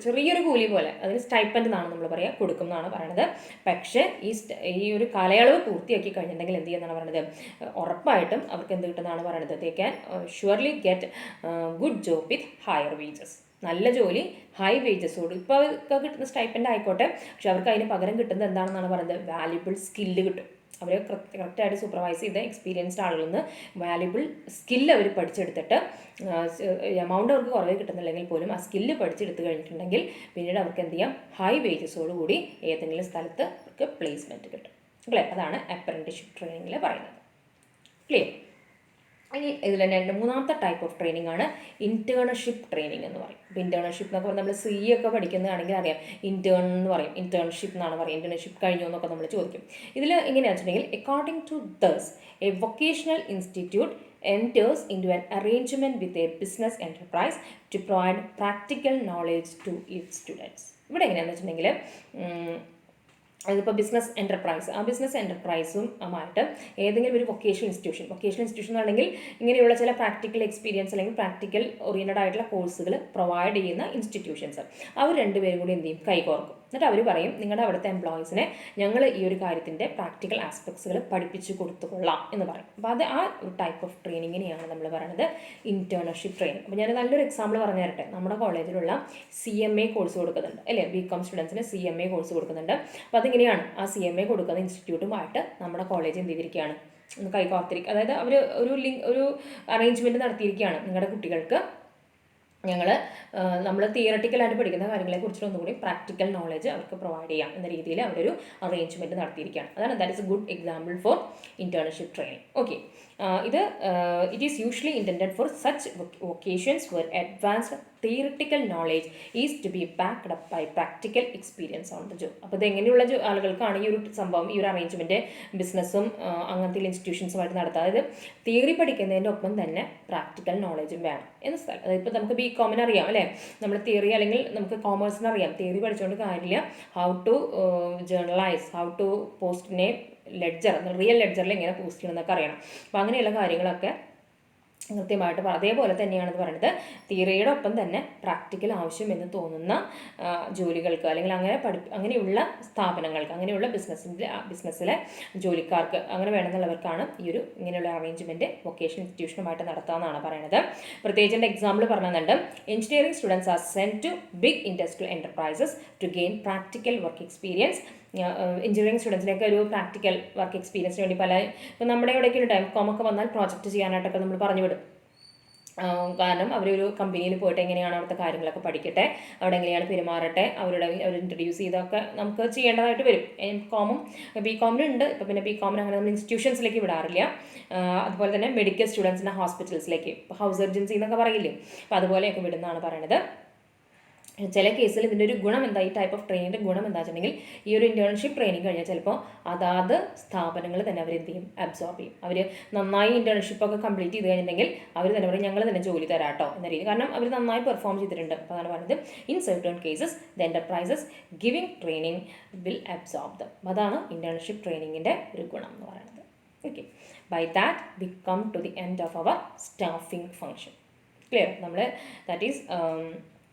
ചെറിയൊരു കൂലി പോലെ, അതിന് സ്റ്റൈപ്പൻഡ് എന്നാണ് നമ്മൾ പറയുക, കൊടുക്കും എന്നാണ് പറയുന്നത്. പക്ഷേ ഈ ഒരു കാലയളവ് പൂർത്തിയാക്കി കഴിഞ്ഞിട്ടുണ്ടെങ്കിൽ എന്ത് ചെയ്യുന്നതാണ് പറയുന്നത്, ഉറപ്പായിട്ടും അവർക്ക് എന്ത് കിട്ടുന്നതാണ് പറയുന്നത്, they can surely get good job with higher wages. നല്ല ജോലി, ഹൈ വേജസോട്. ഇപ്പോൾ അവർക്ക് കിട്ടുന്ന സ്റ്റൈപ്പൻഡ് ആയിക്കോട്ടെ, പക്ഷെ അവർക്ക് അതിന് പകരം കിട്ടുന്നത് എന്താണെന്നാണ് പറയുന്നത്, വാല്യുബിൾ സ്കില്ല് കിട്ടും. അവർ കറക്റ്റായിട്ട് സൂപ്പർവൈസ് ചെയ്ത എക്സ്പീരിയൻസ്ഡ് ആളുകളിൽ നിന്ന് വാല്യുബിൾ സ്കില്ല് അവർ പഠിച്ചെടുത്തിട്ട്, എമൗണ്ട് അവർക്ക് കുറവേ കിട്ടുന്നില്ലെങ്കിൽ പോലും ആ സ്കില്ല് പഠിച്ചെടുത്ത് കഴിഞ്ഞിട്ടുണ്ടെങ്കിൽ പിന്നീട് അവർക്ക് എന്ത് ചെയ്യാം, ഹൈ വേജസോട് കൂടി ഏതെങ്കിലും സ്ഥലത്ത് അവർക്ക് പ്ലേസ്മെൻറ്റ് കിട്ടും. അല്ലേ? അതാണ് അപ്രൻറ്റിസ്ഷിപ്പ് ട്രെയിനിങ്ങിൽ പറയുന്നത്. ക്ലിയർ? ഇനി ഇതിൽ തന്നെ മൂന്നാമത്തെ ടൈപ്പ് ഓഫ് ട്രെയിനിങ് ആണ് ഇൻറ്റേൺഷിപ്പ് ട്രെയിനിങ് എന്ന് പറയും. ഇപ്പോൾ ഇൻറ്റേൺഷിപ്പ് എന്നൊക്കെ നമ്മൾ ഒക്കെ പഠിക്കുന്നതാണെങ്കിൽ അറിയാം, ഇൻറ്റേൺ എന്ന് പറയും, ഇൻറ്റേൺഷിപ്പ് എന്നാണ് പറയും. ഇൻറ്റേൺഷിപ്പ് കഴിഞ്ഞു എന്നൊക്കെ നമ്മൾ ചോദിക്കും. ഇതിൽ എങ്ങനെയാണെന്ന് വെച്ചിട്ടുണ്ടെങ്കിൽ, according to thus a vocational institute enters into an arrangement with a business enterprise to provide practical knowledge to its students. ഇവിടെ എങ്ങനെയാണെന്ന് വെച്ചിട്ടുണ്ടെങ്കിൽ, അതിപ്പോൾ ബിസിനസ് എൻ്റർപ്രൈസ്, ആ ബിസിനസ് എൻ്റർപ്രൈസുമായിട്ട് ഏതെങ്കിലും ഒരു വൊക്കേഷണൽ ഇൻസ്റ്റിറ്റ്യൂഷൻ ആണെങ്കിൽ ഇങ്ങനെയുള്ള ചില പ്രാക്ടിക്കൽ എക്സ്പീരിയൻസ് അല്ലെങ്കിൽ പ്രാക്ടിക്കൽ ഓറിയൻറ്റഡ് ആയിട്ടുള്ള കോഴ്സുകൾ പ്രൊവൈഡ് ചെയ്യുന്ന ഇൻസ്റ്റിറ്റ്യൂഷൻസ്, അവർ രണ്ടുപേരും കൂടി എന്ത് ചെയ്യും, കൈകോർക്കും. എന്നിട്ട് അവർ പറയും, നിങ്ങളുടെ അവിടുത്തെ എംപ്ലോയീസിനെ ഞങ്ങൾ ഈ ഒരു കാര്യത്തിൻ്റെ പ്രാക്ടിക്കൽ ആസ്പെക്ട്സുകൾ പഠിപ്പിച്ച് കൊടുത്തുകൊള്ളാം എന്ന് പറയും. അപ്പോൾ അത് ആ ഒരു ടൈപ്പ് ഓഫ് ട്രെയിനിങ്ങിനെയാണ് നമ്മൾ പറയുന്നത് ഇൻറ്റേൺഷിപ്പ് ട്രെയിനിങ്. അപ്പോൾ ഞാൻ നല്ലൊരു എക്സാമ്പിൾ പറഞ്ഞു തരട്ടെ. നമ്മുടെ കോളേജിലുള്ള CMA കോഴ്സ് കൊടുക്കുന്നുണ്ട്, അല്ലേ? BCom സ്റ്റുഡൻസിന് CMA കോഴ്സ് കൊടുക്കുന്നുണ്ട്. അപ്പോൾ അതിങ്ങനെയാണ്, ആ CMA കൊടുക്കുന്ന ഇൻസ്റ്റിറ്റ്യൂട്ടുമായിട്ട് നമ്മുടെ കോളേജ് എന്ത് ചെയ്തിരിക്കുകയാണ്, ഒന്ന് കൈകോർത്തിരിക്കുക. അതായത് അവർ ഒരു അറേഞ്ച്മെൻറ്റ് നടത്തിയിരിക്കുകയാണ്, നിങ്ങളുടെ കുട്ടികൾക്ക് നമ്മൾ തിയറട്ടിക്കലായിട്ട് പഠിക്കുന്ന കാര്യങ്ങളെക്കുറിച്ച് ഒന്നുകൂടി പ്രാക്ടിക്കൽ നോളജ് അവർക്ക് പ്രൊവൈഡ് ചെയ്യാം എന്ന രീതിയിൽ അവരൊരു അറേഞ്ച്മെൻറ്റ് നടത്തിയിരിക്കുകയാണ്. അതാണ് that is A good example for internship training. Okay, it is usually intended for such occasions where advanced theoretical knowledge is to be backed up by practical experience on the job. അപ്പോൾ ഇത് എങ്ങനെയുള്ള ആളുകൾക്കാണ് ഈ ഒരു സംഭവം, ഈ ഒരു arrangement ബിസിനസ്സും അങ്ങനത്തെ ഇൻസ്റ്റിറ്റ്യൂഷൻസുമായിട്ട് നടത്തുക. അതായത് തിയറി പഠിക്കുന്നതിൻ്റെ ഒപ്പം തന്നെ പ്രാക്ടിക്കൽ നോളജും വേണം എന്ന സ്ഥലം. അതായത് ഇപ്പോൾ നമുക്ക് BComന് അറിയാം, അല്ലേ? നമ്മൾ തിയറി അല്ലെങ്കിൽ നമുക്ക് കോമേഴ്സിന് അറിയാം, തിയറി പഠിച്ചുകൊണ്ട് കാര്യമില്ല. How to journalize, how to post ledger, real ലെഡ്ജറിൽ എങ്ങനെ പോസ്റ്റ് ചെയ്യണം എന്നൊക്കെ അറിയണം. അപ്പോൾ അങ്ങനെയുള്ള കാര്യങ്ങളൊക്കെ കൃത്യമായിട്ട് അതേപോലെ തന്നെയാണ് ഇത് പറയുന്നത്. തിയറിയുടെ ഒപ്പം തന്നെ പ്രാക്ടിക്കൽ ആവശ്യമെന്ന് തോന്നുന്ന ജോലികൾക്ക് അല്ലെങ്കിൽ അങ്ങനെയുള്ള സ്ഥാപനങ്ങൾക്ക്, അങ്ങനെയുള്ള ബിസിനസ്സിലെ ജോലിക്കാർക്ക് അങ്ങനെ വേണമെന്നുള്ളവർക്കാണ് ഇങ്ങനെയുള്ള അറേഞ്ച്മെൻറ്റ് വൊക്കേഷണൽ ഇൻസ്റ്റിറ്റ്യൂഷനുമായിട്ട് നടത്താമെന്നാണ് പറയുന്നത്. പ്രത്യേകിച്ച് എക്സാമ്പിൾ പറഞ്ഞുണ്ട്. Engineering students are sent to big industrial enterprises to gain practical work experience. Engineering സ്റ്റുഡൻസിനൊക്കെ ഒരു പ്രാക്ടിക്കൽ വർക്ക് എക്സ്പീരിയൻസിന് വേണ്ടി ഇപ്പം നമ്മുടെ ഇവിടേക്ക് ഒരു കോമൊക്കെ വന്നാൽ പ്രോജക്റ്റ് ചെയ്യാനായിട്ടൊക്കെ നമ്മൾ പറഞ്ഞു വിടും. കാരണം അവരൊരു കമ്പനിയിൽ പോയിട്ട് എങ്ങനെയാണ് അവിടുത്തെ കാര്യങ്ങളൊക്കെ പഠിക്കട്ടെ, അവിടെ എങ്ങനെയാണ് പെരുമാറട്ടെ, അവർ ഇൻട്രൊഡ്യൂസ് ചെയ്തൊക്കെ നമുക്ക് ചെയ്യേണ്ടതായിട്ട് വരും. ബികോമിനുണ്ട്. ഇപ്പോൾ പിന്നെ ബികോമിന് അങ്ങനെ നമ്മൾ ഇൻസ്റ്റിറ്റ്യൂഷൻസിലേക്ക് വിടാറില്ല. അതുപോലെ തന്നെ മെഡിക്കൽ സ്റ്റുഡൻസിൻ്റെ ഹോസ്പിറ്റൽസിലേക്ക്, ഹൗസ് സർജൻസി എന്നൊക്കെ പറയില്ലേ, അപ്പോൾ അതുപോലെയൊക്കെ വിടുന്നതാണ് പറയണത്. ചില കേസിൽ ഇതിൻ്റെ ഒരു ഗുണം എന്താ, ഈ ടൈപ്പ് ഓഫ് ട്രെയിനിൻ്റെ ഗുണം എന്താ വെച്ചിട്ടുണ്ടെങ്കിൽ ഈ ഒരു ഇൻറ്റേൺഷിപ്പ് ട്രെയിനിങ് കഴിഞ്ഞാൽ ചിലപ്പോൾ അതാത് സ്ഥാപനങ്ങൾ തന്നെ അവരെന്ത് ചെയ്യും, അബ്സോർബ് ചെയ്യും. അവർ നന്നായി ഇൻറ്റേൺഷിപ്പൊക്കെ കംപ്ലീറ്റ് ചെയ്ത് കഴിഞ്ഞിട്ടുണ്ടെങ്കിൽ അവർ തന്നെ പറയും ഞങ്ങൾ തന്നെ ജോലി തരാട്ടോ എന്ന രീതി. കാരണം അവർ നന്നായി പെർഫോം ചെയ്തിട്ടുണ്ട്. അപ്പോൾ അതാണ് പറയുന്നത് in certain cases the enterprises giving training will absorb them. അതാണ് ഇൻറ്റേൺഷിപ്പ് ട്രെയിനിങ്ങിൻ്റെ ഒരു ഗുണം എന്ന് പറയുന്നത്. Okay, by that we come to the end of our staffing function. Clear? നമ്മൾ that is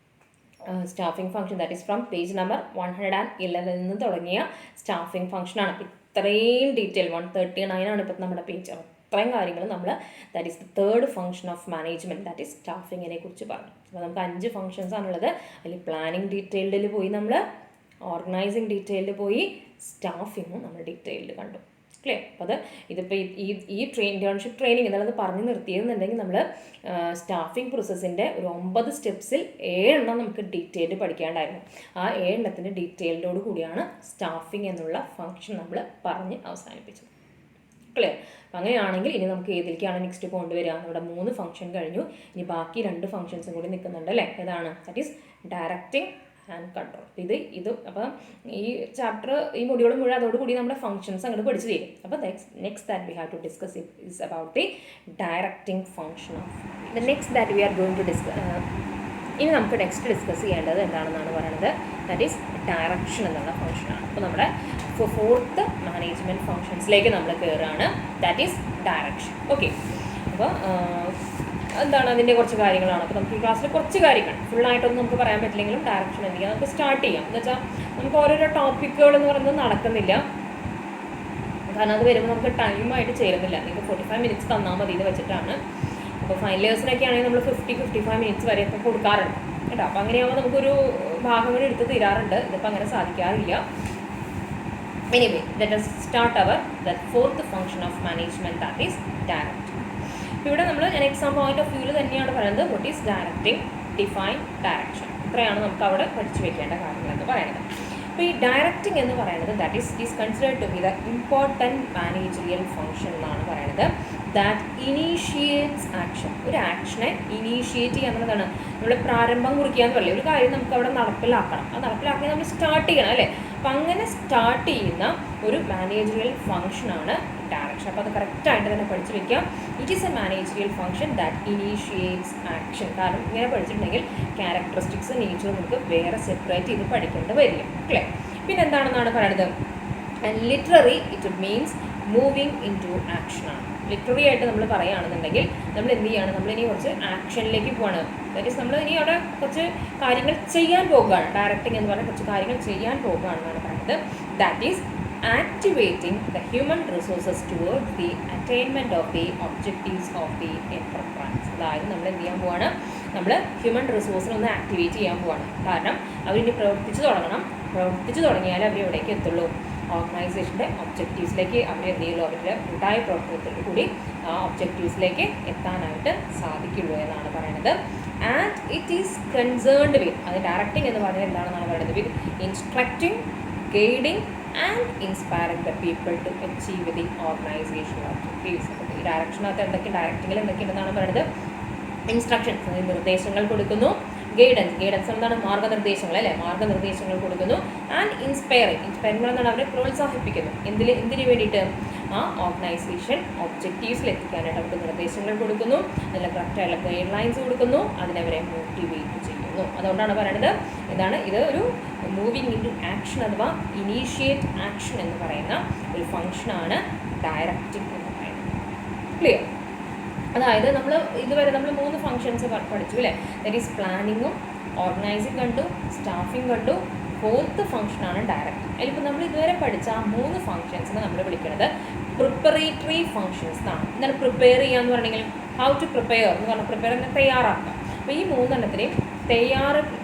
staffing function, that is from page number 111 നിന്ന് തുടങ്ങിയ staffing ഫംഗ്ഷനാണ്. ഇത്രയും ഡീറ്റെയിൽ 139 ആണ് ഇപ്പം നമ്മുടെ പേജ്. അത്രയും കാര്യങ്ങൾ നമ്മൾ that is the third function of management, that is സ്റ്റാഫിങ്ങിനെ കുറിച്ച് പറഞ്ഞു. അപ്പോൾ നമുക്ക് 5 ഫംഗ്ഷൻസ് ആണുള്ളത്. അതിൽ പ്ലാനിങ് ഡീറ്റെയിൽഡിൽ പോയി, നമ്മൾ ഓർഗനൈസിങ് ഡീറ്റെയിൽഡ് പോയി, സ്റ്റാഫിങ്ങും നമ്മൾ ഡീറ്റെയിൽഡ് കണ്ടു. ക്ലിയർ? അപ്പോൾ ഇതിപ്പോൾ ഈ ഇൻറ്റേൺഷിപ്പ് ട്രെയിനിങ് എന്നുള്ളത് പറഞ്ഞു നിർത്തിയെന്നുണ്ടെങ്കിൽ നമ്മൾ സ്റ്റാഫിംഗ് പ്രോസസ്സിൻ്റെ ഒരു 9 സ്റ്റെപ്സിൽ 7 നമുക്ക് ഡീറ്റെയിൽഡ് പഠിക്കാണ്ടായിരുന്നു. ആ 7 ഡീറ്റെയിൽഡോട് കൂടിയാണ് സ്റ്റാഫിംഗ് എന്നുള്ള ഫംഗ്ഷൻ നമ്മൾ പറഞ്ഞ് അവസാനിപ്പിച്ചത്. ക്ലിയർ? അപ്പം അങ്ങനെയാണെങ്കിൽ ഇനി നമുക്ക് ഏതിലേക്കാണ് നെക്സ്റ്റ് കൊണ്ടുവരിക? നമ്മുടെ 3 ഫംഗ്ഷൻ കഴിഞ്ഞു. ഇനി ബാക്കി 2 ഫംഗ്ഷൻസും കൂടി നിൽക്കുന്നുണ്ട് അല്ലേ? ഏതാണ്? That is directing and control. ഇത് അപ്പം ഈ ചാപ്റ്റർ, ഈ മൊഡ്യൂൾ മുഴുവൻ അതോടുകൂടി നമ്മുടെ ഫംഗ്ഷൻസ് അങ്ങോട്ട് പഠിച്ചു തരും. അപ്പോൾ next that we have to discuss is about the directing function of the next that we are going to ഇനി നമുക്ക് നെക്സ്റ്റ് ഡിസ്കസ് ചെയ്യേണ്ടത് എന്താണെന്നാണ് പറയുന്നത്. ദാറ്റ് ഈസ് ഡയറക്ഷൻ എന്നുള്ള ഫംഗ്ഷനാണ്. അപ്പോൾ നമ്മുടെ 4th മാനേജ്മെൻറ്റ് ഫംഗ്ഷൻസിലേക്ക് നമ്മൾ കയറുകയാണ്. That is direction. ഓക്കെ, അപ്പോൾ എന്താണ് അതിൻ്റെ കുറച്ച് കാര്യങ്ങളാണ്. അപ്പോൾ നമുക്ക് ഈ ക്ലാസ്സിൽ കുറച്ച് കാര്യങ്ങൾ ഫുള്ളായിട്ടൊന്നും നമുക്ക് പറയാൻ പറ്റില്ലെങ്കിലും ഡയറക്ഷൻ എന്ത് ചെയ്യാം, നമുക്ക് സ്റ്റാർട്ട് ചെയ്യാം. എന്ന് വെച്ചാൽ നമുക്ക് ഓരോരോ ടോപ്പിക്കുകൾ എന്ന് പറയുന്നത് നടക്കുന്നില്ല. കാരണം അത് വരുമ്പോൾ നമുക്ക് ടൈമായിട്ട് ചേരുന്നില്ല. നിങ്ങൾക്ക് 45 മിനിറ്റ്സ് തന്നാൽ മതി എന്ന് വെച്ചിട്ടാണ്. അപ്പോൾ ഫൈനൽ ഇയേഴ്സിനൊക്കെ ആണെങ്കിൽ നമ്മൾ 50-55 മിനിറ്റ്സ് വരെയൊക്കെ കൊടുക്കാറുണ്ട് കേട്ടോ. അപ്പോൾ അങ്ങനെയാകുമ്പോൾ നമുക്കൊരു ഭാഗങ്ങൾ എടുത്ത് തീരാറുണ്ട്. ഇതിപ്പോൾ അങ്ങനെ സാധിക്കാറില്ല. Anyway, let us start our the 4th function of management, that is directing. ഇവിടെ ഞാൻ എക്സാം പോയിന്റ് ഓഫ് വ്യൂവിൽ തന്നെയാണ് പറയുന്നത്. What is directing, define, direction. ഇത്രയാണ് നമുക്ക് അവിടെ പഠിച്ചു വെക്കേണ്ട കാര്യങ്ങൾ എന്ന് പറയുന്നത്. അപ്പോൾ ഈ ഡയറക്റ്റിംഗ് എന്ന് പറയുന്നത് that is considered to be the important managerial function എന്നാണ് പറയുന്നത്. That initiates action. ഒരു ആക്ഷനെ ഇനീഷ്യേറ്റ് ചെയ്യുക എന്നുള്ളതാണ്. നമ്മൾ പ്രാരംഭം കുറിക്കുക എന്ന് പറയില്ലേ, ഒരു കാര്യം നമുക്ക് അവിടെ നടപ്പിലാക്കണം. അത് നടപ്പിലാക്കി നമ്മൾ സ്റ്റാർട്ട് ചെയ്യണം അല്ലേ. അപ്പം അങ്ങനെ സ്റ്റാർട്ട് ചെയ്യുന്ന ഒരു മാനേജറിയൽ ഫംഗ്ഷനാണ് ഡയറക്ഷൻ. അപ്പോൾ അത് കറക്റ്റായിട്ട് തന്നെ പഠിച്ചു വയ്ക്കാം. It is A managerial function that initiates action. കാരണം ഇങ്ങനെ പഠിച്ചിട്ടുണ്ടെങ്കിൽ ക്യാരക്ടറിസ്റ്റിക്സ്, നേച്ചർ നമുക്ക് വേറെ സെപ്പറേറ്റ് ചെയ്ത് പഠിക്കേണ്ടി വരില്ല. അല്ലേ? പിന്നെ എന്താണെന്നാണ് പറയുന്നത്, literally it means moving into ആക്ഷനാണ്. ലിറ്റററി ആയിട്ട് നമ്മൾ പറയുകയാണെന്നുണ്ടെങ്കിൽ നമ്മൾ എന്ത് ചെയ്യുകയാണ്, നമ്മളിനി കുറച്ച് ആക്ഷനിലേക്ക് പോവാണ്. ദാറ്റ് ഈസ് നമ്മൾ ഇനി അവിടെ കുറച്ച് കാര്യങ്ങൾ ചെയ്യാൻ പോകുകയാണ്. ഡയറക്റ്റിംഗ് എന്ന് പറഞ്ഞാൽ കുറച്ച് കാര്യങ്ങൾ ചെയ്യാൻ പോകുകയാണെന്നാണ് പറയുന്നത്. That is activating the human resources toward the attainment of the objectives of the enterprise. അതായത് നമ്മൾ എന്ത് ചെയ്യാൻ പോവാണ്, നമ്മൾ ഹ്യൂമൻ റിസോഴ്സിനൊന്ന് ആക്ടിവേറ്റ് ചെയ്യാൻ പോവാണ്. കാരണം അവരിനി പ്രവർത്തിച്ചു തുടങ്ങിയാൽ അവർ എവിടേക്ക് എത്തുള്ളൂ, ഓർഗനൈസേഷൻ്റെ ഒബ്ജക്റ്റീവ്സിലേക്ക് അവർ എന്ത് ചെയ്യുള്ളൂ, അവരുടെ കൂട്ടായ പ്രവർത്തനത്തിൽ കൂടി ആ ഒബ്ജക്റ്റീവ്സിലേക്ക് എത്താനായിട്ട് സാധിക്കുള്ളൂ എന്നാണ് പറയുന്നത്. And it is concerned with, അത് ഡയറക്റ്റിംഗ് എന്ന് പറഞ്ഞാൽ എന്താണെന്നാണ് പറയുന്നത്, with instructing, guiding and inspiring the people to achieve the organization objectives. അപ്പോൾ ഈ ഡയറക്ഷനകത്ത് ഡയറക്റ്റിങ്ങിൽ എന്തൊക്കെയുണ്ടെന്നാണ് പറയുന്നത്, ഇൻസ്ട്രക്ഷൻസ്, നിർദ്ദേശങ്ങൾ കൊടുക്കുന്നു. ഗൈഡൻസ് എന്താണ്, മാർഗ്ഗനിർദ്ദേശങ്ങൾ അല്ലേ, മാർഗ്ഗനിർദ്ദേശങ്ങൾ കൊടുക്കുന്നു. ആൻഡ് ഇൻസ്പയറിംഗ് എന്താണ്, അവരെ പ്രോത്സാഹിപ്പിക്കുന്നു. എന്തിനു വേണ്ടിയിട്ട്, ആ ഓർഗനൈസേഷൻ ഒബ്ജക്റ്റീവ്സിൽ എത്തിക്കാനായിട്ട് അവർക്ക് നിർദ്ദേശങ്ങൾ കൊടുക്കുന്നു, നല്ല കറക്റ്റായിട്ടുള്ള ഗൈഡ് ലൈൻസ് കൊടുക്കുന്നു, അതിനവരെ മോട്ടിവേറ്റ് ചെയ്യുന്നു. അതുകൊണ്ടാണ് പറയുന്നത് എന്താണ്, ഇത് ഒരു മൂവിങ് ഇൻ ടു ആക്ഷൻ അഥവാ ഇനീഷ്യേറ്റ് ആക്ഷൻ എന്ന് പറയുന്ന ഒരു ഫംഗ്ഷനാണ് ഡയറക്റ്റിംഗ് എന്ന് പറയുന്നത്. ക്ലിയർ? അതായത് നമ്മൾ ഇതുവരെ നമ്മൾ 3 ഫങ്ഷൻസ് പഠിച്ചു അല്ലേ. ദാറ്റ് ഈസ് പ്ലാനിങ്ങും ഓർഗനൈസിങ് കണ്ടു, സ്റ്റാഫിങ് കണ്ടു, 4th ഫംഗ്ഷനാണ് ഡയറക്റ്റിംഗ്. അതിലിപ്പോൾ നമ്മൾ ഇതുവരെ പഠിച്ച ആ 3 ഫംഗ്ഷൻസിനെ നമ്മൾ വിളിക്കുന്നത് പ്രിപ്പറേറ്ററി ഫംഗ്ഷൻസ് എന്നാണ്. എന്താണ് പ്രിപ്പയർ ചെയ്യുക എന്ന് പറഞ്ഞെങ്കിൽ ഹൗ ടു പ്രിപ്പയർ എന്ന് പറഞ്ഞാൽ പ്രിപ്പയർ എന്ന് തയ്യാറാക്കുക. അപ്പോൾ ഈ 3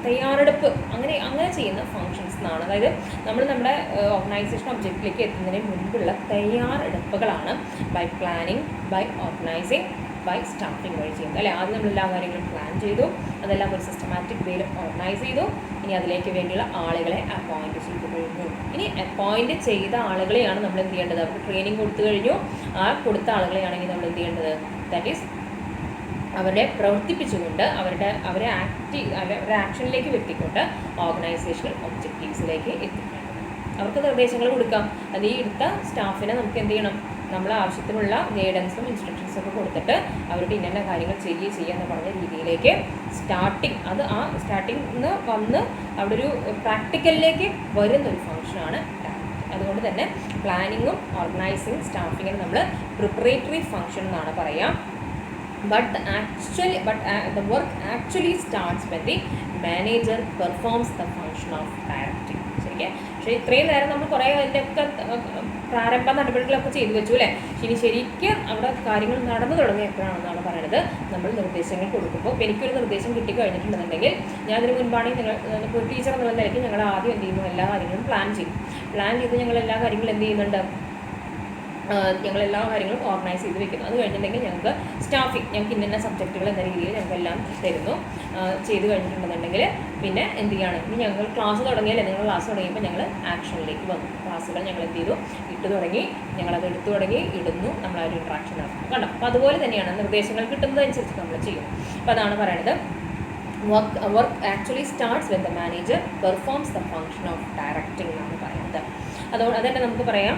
തയ്യാറെടുപ്പ് അങ്ങനെ ചെയ്യുന്ന ഫങ്ഷൻസ് എന്നാണ്. അതായത് നമ്മൾ നമ്മുടെ ഓർഗനൈസേഷൻ ഒബ്ജക്റ്റിലേക്ക് എത്തുന്നതിന് മുൻപുള്ള തയ്യാറെടുപ്പുകളാണ് by planning, by organizing, by staffing വഴി ചെയ്യുന്നത് അല്ലേ. ആദ്യം നമ്മൾ എല്ലാ കാര്യങ്ങളും പ്ലാൻ ചെയ്തു, അതെല്ലാം ഒരു സിസ്റ്റമാറ്റിക് വേയിൽ ഓർഗനൈസ് ചെയ്തു. ഇനി അതിലേക്ക് വേണ്ടിയുള്ള ആളുകളെ അപ്പോയിൻറ്റ് ചെയ്തു കഴിഞ്ഞു. ഇനി അപ്പോയിൻറ്റ് ചെയ്ത ആളുകളെയാണ് നമ്മൾ എന്ത് ചെയ്യേണ്ടത്? അവർക്ക് ട്രെയിനിങ് കൊടുത്തു കഴിഞ്ഞു. ആ കൊടുത്ത ആളുകളെയാണെങ്കിൽ നമ്മൾ എന്ത് ചെയ്യേണ്ടത്? ദാറ്റ് ഈസ് അവരെ പ്രവർത്തിപ്പിച്ചുകൊണ്ട് അവരെ ആക്ഷനിലേക്ക് വരുത്തിക്കൊണ്ട് ഓർഗനൈസേഷണൽ ഒബ്ജക്റ്റീവ്സിലേക്ക് എത്തിക്കേണ്ടത്. അവർക്ക് നിർദ്ദേശങ്ങൾ കൊടുക്കാം. അത് ഈ എടുത്ത സ്റ്റാഫിനെ നമുക്ക് എന്ത് ചെയ്യണം? നമ്മൾ ആവശ്യത്തിനുള്ള ഗൈഡൻസും ഇൻസ്ട്രക്ഷൻസും ഒക്കെ കൊടുത്തിട്ട് അവരുടെ ഇന്ന കാര്യങ്ങൾ ചെയ്യുക എന്ന് പറഞ്ഞ രീതിയിലേക്ക് ആ സ്റ്റാർട്ടിങ് വന്ന് അവിടെ ഒരു പ്രാക്ടിക്കലിലേക്ക് വരുന്നൊരു ഫംഗ്ഷനാണ് ഡയറക്റ്റിംഗ്. അതുകൊണ്ട് തന്നെ പ്ലാനിങ്ങും ഓർഗനൈസിങ് സ്റ്റാഫിങ്ങിനും നമ്മൾ പ്രിപ്പറേറ്ററി ഫംഗ്ഷൻ എന്നാണ് പറയുക. But the work actually starts when the manager performs the function of directing. ശരിക്കും പക്ഷേ ഇത്രയും നേരം നമ്മൾ കുറേ അതിൻ്റെയൊക്കെ പ്രാരംഭ നടപടികളൊക്കെ ചെയ്തു വെച്ചു അല്ലേ. ഇനി ശരിക്കും അവിടെ കാര്യങ്ങൾ നടന്നു തുടങ്ങുക എപ്പോഴാണെന്നാണ് പറയുന്നത്? നമ്മൾ നിർദ്ദേശങ്ങൾ കൊടുക്കുമ്പോൾ. ഇപ്പോൾ എനിക്കൊരു നിർദ്ദേശം കിട്ടിക്കഴിഞ്ഞിട്ടുണ്ടെന്നുണ്ടെങ്കിൽ ഞാൻ അതിന് മുൻപാണെങ്കിൽ ഒരു ടീച്ചർ എന്നുള്ള നിലയ്ക്ക് ഞങ്ങൾ ആദ്യം എന്ത് ചെയ്യുന്നു? എല്ലാ കാര്യങ്ങളും പ്ലാൻ ചെയ്ത് ഞങ്ങൾ എല്ലാ കാര്യങ്ങളും എന്ത് ചെയ്യുന്നുണ്ട്? ഞങ്ങളെല്ലാ കാര്യങ്ങളും ഓർഗനൈസ് ചെയ്ത് വെക്കുന്നു. അത് കഴിഞ്ഞിട്ടുണ്ടെങ്കിൽ ഞങ്ങൾക്ക് സ്റ്റാഫിങ്, ഞങ്ങൾക്ക് ഇന്ന സബ്ജക്റ്റുകൾ എന്ന രീതിയിൽ ഞങ്ങൾക്കെല്ലാം തരുന്നു. ചെയ്ത് കഴിഞ്ഞിട്ടുണ്ടെന്നുണ്ടെങ്കിൽ പിന്നെ എന്ത് ചെയ്യാണ്? ഇനി ഞങ്ങൾ ക്ലാസ് തുടങ്ങിയാലേ, നിങ്ങൾ ക്ലാസ് തുടങ്ങിയപ്പോൾ ഞങ്ങൾ ആക്ഷനിലേക്ക് വന്നു. ക്ലാസ്സുകൾ ഞങ്ങൾ എന്ത് ചെയ്തു? ഇട്ട് തുടങ്ങി, ഞങ്ങളത് എടുത്തു തുടങ്ങി, ഇടുന്നു, നമ്മളൊരു ഇൻട്രാക്ഷൻ നടത്തുന്നു. കണ്ടോ? അപ്പോൾ അതുപോലെ തന്നെയാണ് നിർദ്ദേശങ്ങൾ കിട്ടുന്നതനുസരിച്ച് നമ്മൾ ചെയ്യും. അപ്പോൾ അതാണ് പറയണത്, work actually starts when the manager performs the function of directing എന്നാണ് പറയുന്നത്. അതന്നെ നമുക്ക് പറയാം.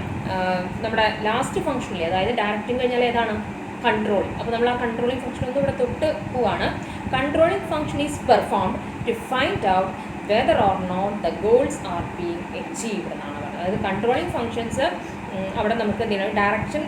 നമ്മുടെ ലാസ്റ്റ് ഫംഗ്ഷനിലെ, അതായത് ഡയറക്റ്റിംഗ് കഴിഞ്ഞാൽ ഏതാണ്? കൺട്രോളിങ്. അപ്പോൾ നമ്മൾ ആ കൺട്രോളിങ് ഫംഗ്ഷൻ ഒന്നും ഇവിടെ തൊട്ട് പോവാണ്. Controlling function is performed to find out whether or not the goals are being achieved എന്നാണ് പറയുന്നത്. അതായത് കൺട്രോളിങ് ഫംഗ്ഷൻസ് അവിടെ നമുക്ക് എന്ത് ചെയ്യണം? ഡയറക്ഷൻ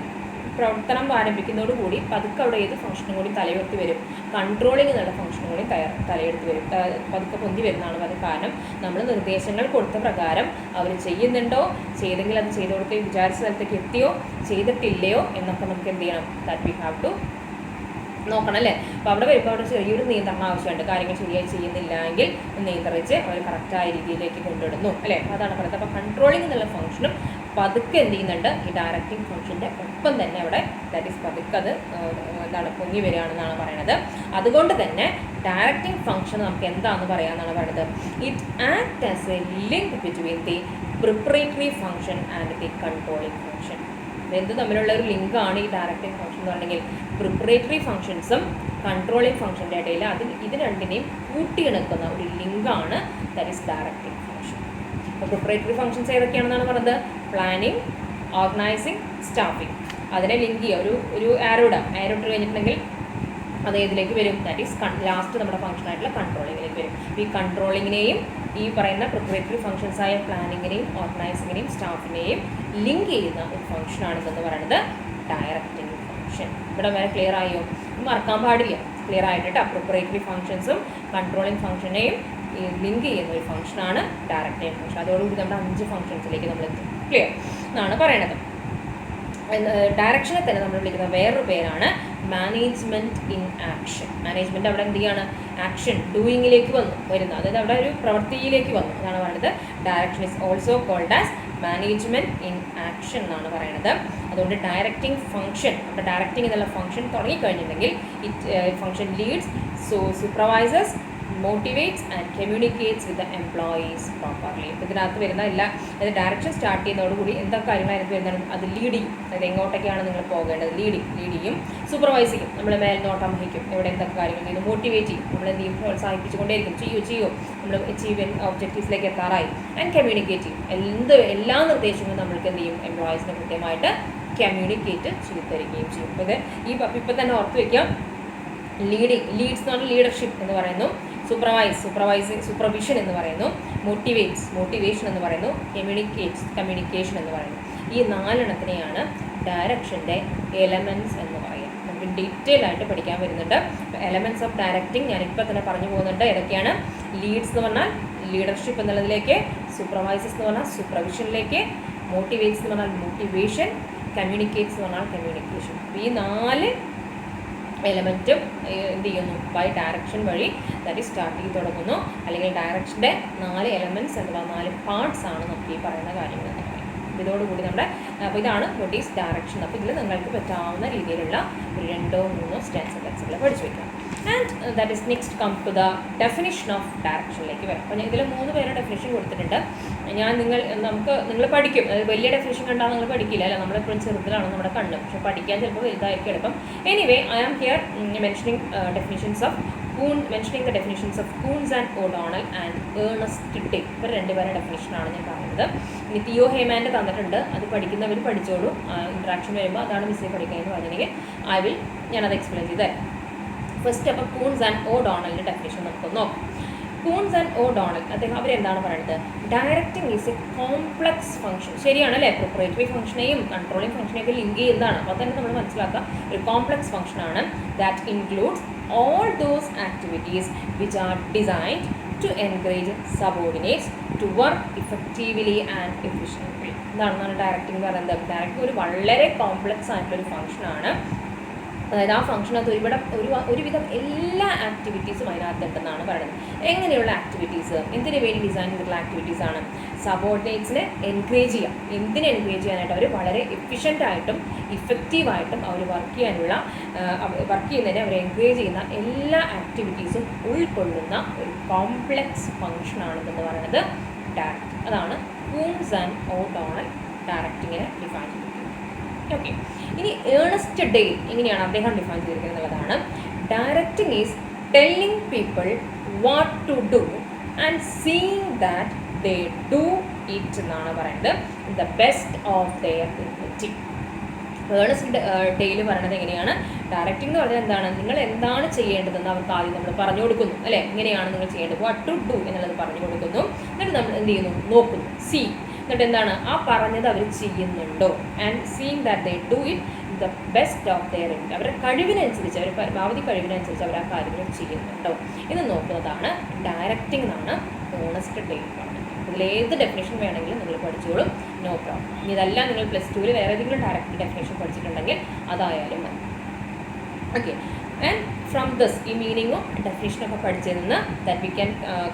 പ്രവർത്തനം ആരംഭിക്കുന്നതോടുകൂടി പതുക്കെ അവിടെ ഏത് ഫംഗ്ഷനും കൂടി തലയുയർത്തി വരും? കൺട്രോളിങ് എന്നുള്ള ഫംഗ്ഷനും കൂടി തലയെടുത്ത് വരും, പതുക്കെ പൊന്തി വരുന്നതാണ്. അത് കാരണം നമ്മൾ നിർദ്ദേശങ്ങൾ കൊടുത്ത പ്രകാരം അവർ ചെയ്യുന്നുണ്ടോ, ചെയ്തെങ്കിൽ അത് ചെയ്ത് കൊടുത്ത് വിചാരിച്ച സ്ഥലത്തേക്ക് എത്തിയോ, ചെയ്തിട്ടില്ലയോ എന്നൊക്കെ നമുക്ക് എന്ത് ചെയ്യണം? ദാറ്റ് വി ഹാവ് ടു നോക്കണം അല്ലേ. അപ്പോൾ അവിടെ വരുമ്പോൾ അവിടെ ചെറിയൊരു നിയന്ത്രണം ആവശ്യമുണ്ട്. കാര്യങ്ങൾ ശരിയായി ചെയ്യുന്നില്ല എങ്കിൽ നിയന്ത്രിച്ച് അവർ കറക്റ്റായ രീതിയിലേക്ക് കൊണ്ടുവിടുന്നു അല്ലേ. അതാണ് പറയുന്നത്. അപ്പോൾ കൺട്രോളിങ് എന്നുള്ള ഫംഗ്ഷനും പതുക്കെ എന്ത് ചെയ്യുന്നുണ്ട്? ഈ ഡയറക്റ്റിംഗ് ഫംഗ്ഷൻ്റെ ഒപ്പം തന്നെ അവിടെ ദാറ്റ് ഈസ് പതുക്കെ അത് പൊങ്ങി വരികയാണെന്നാണ് പറയുന്നത്. അതുകൊണ്ട് തന്നെ ഡയറക്റ്റിംഗ് ഫംഗ്ഷൻ നമുക്ക് എന്താണെന്ന് പറയാമെന്നാണ് പറയുന്നത്? It act as A link between the preparatory function and the controlling function. ഇതെന്ത് തമ്മിലുള്ള ഒരു ലിങ്കാണ് ഈ ഡയറക്റ്റിംഗ് ഫംഗ്ഷൻ എന്ന് പറഞ്ഞെങ്കിൽ? പ്രിപ്പറേറ്ററി ഫംഗ്ഷൻസും കൺട്രോളിംഗ് ഫംഗ്ഷൻ്റെ ഇടയിൽ ഇത് രണ്ടിനെയും കൂട്ടിയിണക്കുന്ന ഒരു ലിങ്കാണ് ദാറ്റ് ഈസ് ഡയറക്റ്റിംഗ് ഫംഗ്ഷൻ. അപ്പോൾ പ്രിപ്പറേറ്ററി ഫംഗ്ഷൻസ് ഏതൊക്കെയാണെന്നാണ് പറഞ്ഞത്? Planning, organising, staffing. അതിനെ ലിങ്ക് ചെയ്യുക, ഒരു ആരോ ഇട്ട് കഴിഞ്ഞിട്ടുണ്ടെങ്കിൽ അത് ഏതിലേക്ക് വരും? ദാറ്റ് ഈസ് ലാസ്റ്റ് നമ്മുടെ ഫംഗ്ഷനായിട്ടുള്ള കൺട്രോളിങ്ങിലേക്ക് വരും. ഈ കൺട്രോളിങ്ങിനെയും ഈ പറയുന്ന പ്രിപ്പറേറ്ററി ഫംഗ്ഷൻസായ പ്ലാനിങ്ങിനെയും ഓർഗനൈസിങ്ങിനെയും സ്റ്റാഫിനെയും ലിങ്ക് ചെയ്യുന്ന ഒരു ഫംഗ്ഷനാണിതെന്ന് പറയുന്നത് ഡയറക്റ്റിംഗ് ഫംഗ്ഷൻ. ഇവിടെ വരെ ക്ലിയർ ആയോ? മറക്കാൻ പാടില്ല, ക്ലിയർ ആയിട്ട് കേട്ടോ. പ്രിപ്പറേറ്ററി ഫംഗ്ഷൻസും കൺട്രോളിങ് ഫംഗ്ഷനെയും ലിങ്ക് ചെയ്യുന്ന ഒരു ഫംഗ്ഷനാണ് ഡയറക്റ്റിംഗ് ഫംഗ്ഷൻ. അതോടുകൂടി നമ്മുടെ 5 ഫംഗ്ഷൻസിലേക്ക് നമ്മൾ എത്തും. ക്ലിയർ എന്നാണ് പറയണത്. ഡയറക്ഷനെ തന്നെ നമ്മൾ വിളിക്കുന്ന വേറൊരു പേരാണ് മാനേജ്മെൻറ്റ് ഇൻ ആക്ഷൻ. മാനേജ്മെൻറ്റ് അവിടെ എന്ത് ചെയ്യാണ്? ആക്ഷൻ, ഡൂയിങ്ങിലേക്ക് വരുന്നത്, അതായത് അവിടെ ഒരു പ്രവൃത്തിയിലേക്ക് വന്നു. അതാണ് പറയുന്നത് direction is also called as management in action എന്നാണ് പറയുന്നത്. അതുകൊണ്ട് ഡയറക്റ്റിംഗ് ഫംഗ്ഷൻ, നമ്മുടെ ഡയറക്റ്റിംഗ് എന്നുള്ള ഫംഗ്ഷൻ തുടങ്ങിക്കഴിഞ്ഞിട്ടുണ്ടെങ്കിൽ function leads, supervisors, motivates and communicates with the employees properly. ഇതിനകത്ത് വരുന്ന അതായത് ഡയറക്ഷൻ സ്റ്റാർട്ട് ചെയ്യുന്നതോടുകൂടി എന്താ കാര്യങ്ങൾ അതിനകത്ത് വരുന്നതാണ്? അത് ലീഡ് ചെയ്യും. അതായത് എങ്ങോട്ടൊക്കെയാണ് നിങ്ങൾ പോകേണ്ടത്? ലീഡ് ചെയ്യും. സൂപ്പർവൈസ് ചെയ്യും, നമ്മൾ മേൽനോട്ടം വഹിക്കും, എവിടെ എന്തൊക്കെ കാര്യങ്ങൾ ചെയ്യും. മോട്ടിവേറ്റ് ചെയ്യും, നമ്മൾ എന്ത് ചെയ്യും? പ്രോത്സാഹിപ്പിച്ചുകൊണ്ടേയിരിക്കും. ചെയ്യൂ നമ്മൾ അച്ചീവ്മെൻറ്റ് ഒബ്ജക്റ്റീവ്സിലേക്ക് എത്താറായി. ആൻഡ് കമ്മ്യൂണിക്കേറ്റ് ചെയ്യും. എല്ലാ നിർദ്ദേശങ്ങളും നമ്മൾക്ക് എന്ത് ചെയ്യും? എംപ്ലോയീസിനെ കൃത്യമായിട്ട് കമ്മ്യൂണിക്കേറ്റ് ചെയ്ത് തരികയും ചെയ്യും. അപ്പോൾ ഇപ്പം തന്നെ ഓർത്ത് വയ്ക്കാം. ലീഡ്സ് എന്ന് പറഞ്ഞാൽ ലീഡർഷിപ്പ് എന്ന് പറയുന്നു. സൂപ്പർവിഷൻ എന്ന് പറയുന്നു. മോട്ടിവേഷൻ എന്ന് പറയുന്നു. കമ്മ്യൂണിക്കേഷൻ എന്ന് പറയുന്നു. ഈ 4 എണ്ണത്തിനെയാണ് ഡയറക്ഷൻ്റെ എലമെൻറ്റ്സ് എന്ന് പറയുക. നമുക്ക് ഡീറ്റെയിൽ ആയിട്ട് പഠിക്കാൻ വരുന്നുണ്ട്. എലമെൻറ്റ്സ് ഓഫ് ഡയറക്റ്റിംഗ് ഞാനിപ്പോൾ തന്നെ പറഞ്ഞു പോകുന്നുണ്ട്. ഏതൊക്കെയാണ്? ലീഡ്സ് എന്ന് പറഞ്ഞാൽ ലീഡർഷിപ്പ് എന്നുള്ളതിലേക്ക്, സൂപ്പർവൈസേഴ്സ് എന്ന് പറഞ്ഞാൽ സൂപ്പർവിഷനിലേക്ക്, മോട്ടിവേറ്റ്സ് എന്ന് പറഞ്ഞാൽ മോട്ടിവേഷൻ, കമ്മ്യൂണിക്കേറ്റ്സ് എന്ന് പറഞ്ഞാൽ കമ്മ്യൂണിക്കേഷൻ. ഈ 4 എലമെൻറ്റും എന്ത് ചെയ്യുന്നു? ബൈ ഡയറക്ഷൻ വഴി ദാറ്റ് ഈസ് സ്റ്റാർട്ട് ചെയ്ത് തുടങ്ങുന്നു. അല്ലെങ്കിൽ ഡയറക്ഷൻ്റെ 4 എലമെൻറ്റ്സ് അഥവാ 4 പാർട്സ് ആണ് നമുക്ക് ഈ പറയുന്ന കാര്യങ്ങൾ എന്ന് പറയുന്നത്. ഇതോടുകൂടി നമ്മുടെ അപ്പോൾ ഇതാണ് വാട്ട് ഈസ് ഡയറക്ഷൻ. അപ്പോൾ ഇതിൽ നിങ്ങൾക്ക് പറ്റാവുന്ന രീതിയിലുള്ള ഒരു 2-3 സ്റ്റെൻസുകൾ പഠിച്ചു വയ്ക്കാം. And that is next come to the definition of ഡയറക്ഷനിലേക്ക് വരാം. അപ്പോൾ ഇതിൽ 3 പേരുടെ ഡെഫിനിഷൻ കൊടുത്തിട്ടുണ്ട്. നിങ്ങൾ പഠിക്കും. അത് വലിയ ഡെഫിനിഷൻ കണ്ടാൽ നിങ്ങൾ പഠിക്കില്ല അല്ല, നമ്മളെപ്പോഴും ചെറുതിലാണ് നമ്മുടെ കണ്ണ്, പക്ഷെ പഠിക്കാൻ ചിലപ്പോൾ വലുതായിരിക്കും എളുപ്പം. Anyway I am here mentioning definitions of mentioning the definitions of Kuhns and O'Donnell and Ernest Day. ഇവർ 2 പേരുടെ ഡെഫിനിഷനാണ് ഞാൻ പറയുന്നത്. ഇനി തിയോ ഹേമാൻ്റെ തന്നിട്ടുണ്ട്, അത് പഠിക്കുന്നവർ പഠിച്ചോളൂ. ഇൻട്രാക്ഷൻ വരുമ്പോൾ അതാണ് മിസ്സേ പഠിക്കുന്നതെന്ന് പറഞ്ഞെങ്കിൽ ഞാനത് എക്സ്പ്ലെയിൻ ചെയ്ത് തരാം. ഫസ്റ്റ് അപ്പോൾ കൂൺസ് ആൻഡ് ഓഡോണലിൻ്റെ ഡെഫിനിഷൻ നമുക്ക് നോക്കാം. കൂൺസ് ആൻഡ് ഓഡോണൽ അവരെന്താണ് പറയുന്നത്? Directing is A complex function. ശരിയാണ് അല്ലേ? പ്രിപ്പറേറ്ററി ഫംഗ്ഷനെയും കൺട്രോളിംഗ് ഫംഗ്ഷനെയൊക്കെ ലിങ്ക് ചെയ്യുന്നതാണ്. അപ്പോൾ തന്നെ നമ്മൾ മനസ്സിലാക്കുക ഒരു കോംപ്ലക്സ് ഫംഗ്ഷനാണ്. That includes all those activities which are designed to encourage subordinates to work effectively and efficiently. ഇതാണ് ഡയറക്റ്റിംഗ് എന്ന് പറയുന്നത്. ഡയറക്റ്റിംഗ് ഒരു വളരെ കോംപ്ലക്സ് ആയിട്ടുള്ളൊരു ഫംഗ്ഷനാണ്. അതായത് ആ ഫംഗ്ഷനകത്ത് ഒരുവിധം എല്ലാ ആക്ടിവിറ്റീസും അതിനകത്തുണ്ടെന്നാണ് പറയുന്നത്. എങ്ങനെയുള്ള ആക്ടിവിറ്റീസ്? എന്തിനു വേണ്ടി ഡിസൈൻ ചെയ്തിട്ടുള്ള ആക്ടിവിറ്റീസാണ്? സബോർഡിനേറ്റ്സിനെ എൻകറേജ് ചെയ്യാം. എന്തിനെ എൻകറേജ് ചെയ്യാനായിട്ട്? അവർ വളരെ എഫിഷ്യൻ്റായിട്ടും ഇഫക്റ്റീവായിട്ടും അവർ വർക്ക് ചെയ്യുന്നതിനെ അവർ എൻകറേജ് ചെയ്യുന്ന എല്ലാ ആക്ടിവിറ്റീസും ഉൾക്കൊള്ളുന്ന ഒരു കോംപ്ലക്സ് ഫംഗ്ഷനാണെന്ന് പറയുന്നത് ഡയറക്റ്റ്. അതാണ് കൂൺസ് ആൻഡ് ഓഡോണൽ ഡയറക്റ്റിങ്ങിനെ ഡിഫൈൻ ചെയ്തിരിക്കുന്നത്. ഓക്കെ, ഇനി ഏണസ്റ്റ് ഡെയിൽ എങ്ങനെയാണ് അദ്ദേഹം ഡിഫൈൻ ചെയ്തിരിക്കുന്നത് എന്നുള്ളതാണ്. Directing is telling people what to do and seeing that they do it എന്നാണ് പറയുന്നത്. The best of their ability. Ernest Dale പറയുന്നത് എങ്ങനെയാണ്? ഡയറക്റ്റിംഗ് എന്ന് പറഞ്ഞാൽ എന്താണ്? നിങ്ങൾ എന്താണ് ചെയ്യേണ്ടതെന്ന് അവർക്ക് ആദ്യം നമ്മൾ പറഞ്ഞു കൊടുക്കുന്നു അല്ലേ? എങ്ങനെയാണ് നിങ്ങൾ ചെയ്യേണ്ടത്? വാട്ട് ടു ഡു എന്നുള്ളത് പറഞ്ഞു കൊടുക്കുന്നു. എന്നിട്ട് നമ്മൾ എന്ത് ചെയ്യുന്നു? നോക്കുന്നു. സീ എന്നിട്ട് എന്താണ്? ആ പറഞ്ഞത് അവർ ചെയ്യുന്നുണ്ടോ? And seeing that they do it the best of their ability. അവരുടെ കഴിവിനനുസരിച്ച്, അവർ പരമാവധി കഴിവിനനുസരിച്ച് അവർ ആ കാര്യങ്ങൾ ചെയ്യുന്നുണ്ടോ എന്ന് നോക്കുന്നതാണ് ഡയറക്റ്റിംഗ് എന്നാണ് ഏണസ്റ്റ് ഡെയിൽ പറഞ്ഞത്. ഇതിലേത് ഡെഫിനേഷൻ വേണമെങ്കിലും നിങ്ങൾ പഠിച്ചോളും, നോ പ്രോബ്ലം. ഇനി ഇതെല്ലാം നിങ്ങൾ +2 വേറെ ഏതെങ്കിലും ഡയറക്റ്റ് ഡെഫിനേഷൻ പഠിച്ചിട്ടുണ്ടെങ്കിൽ അതായാലും മതി. ഓക്കെ, ആൻഡ് ഫ്രം ദിസ് ഈ മീനിങ്ങും ഡെഫിനേഷനൊക്കെ പഠിച്ചതിൽ നിന്ന് that we can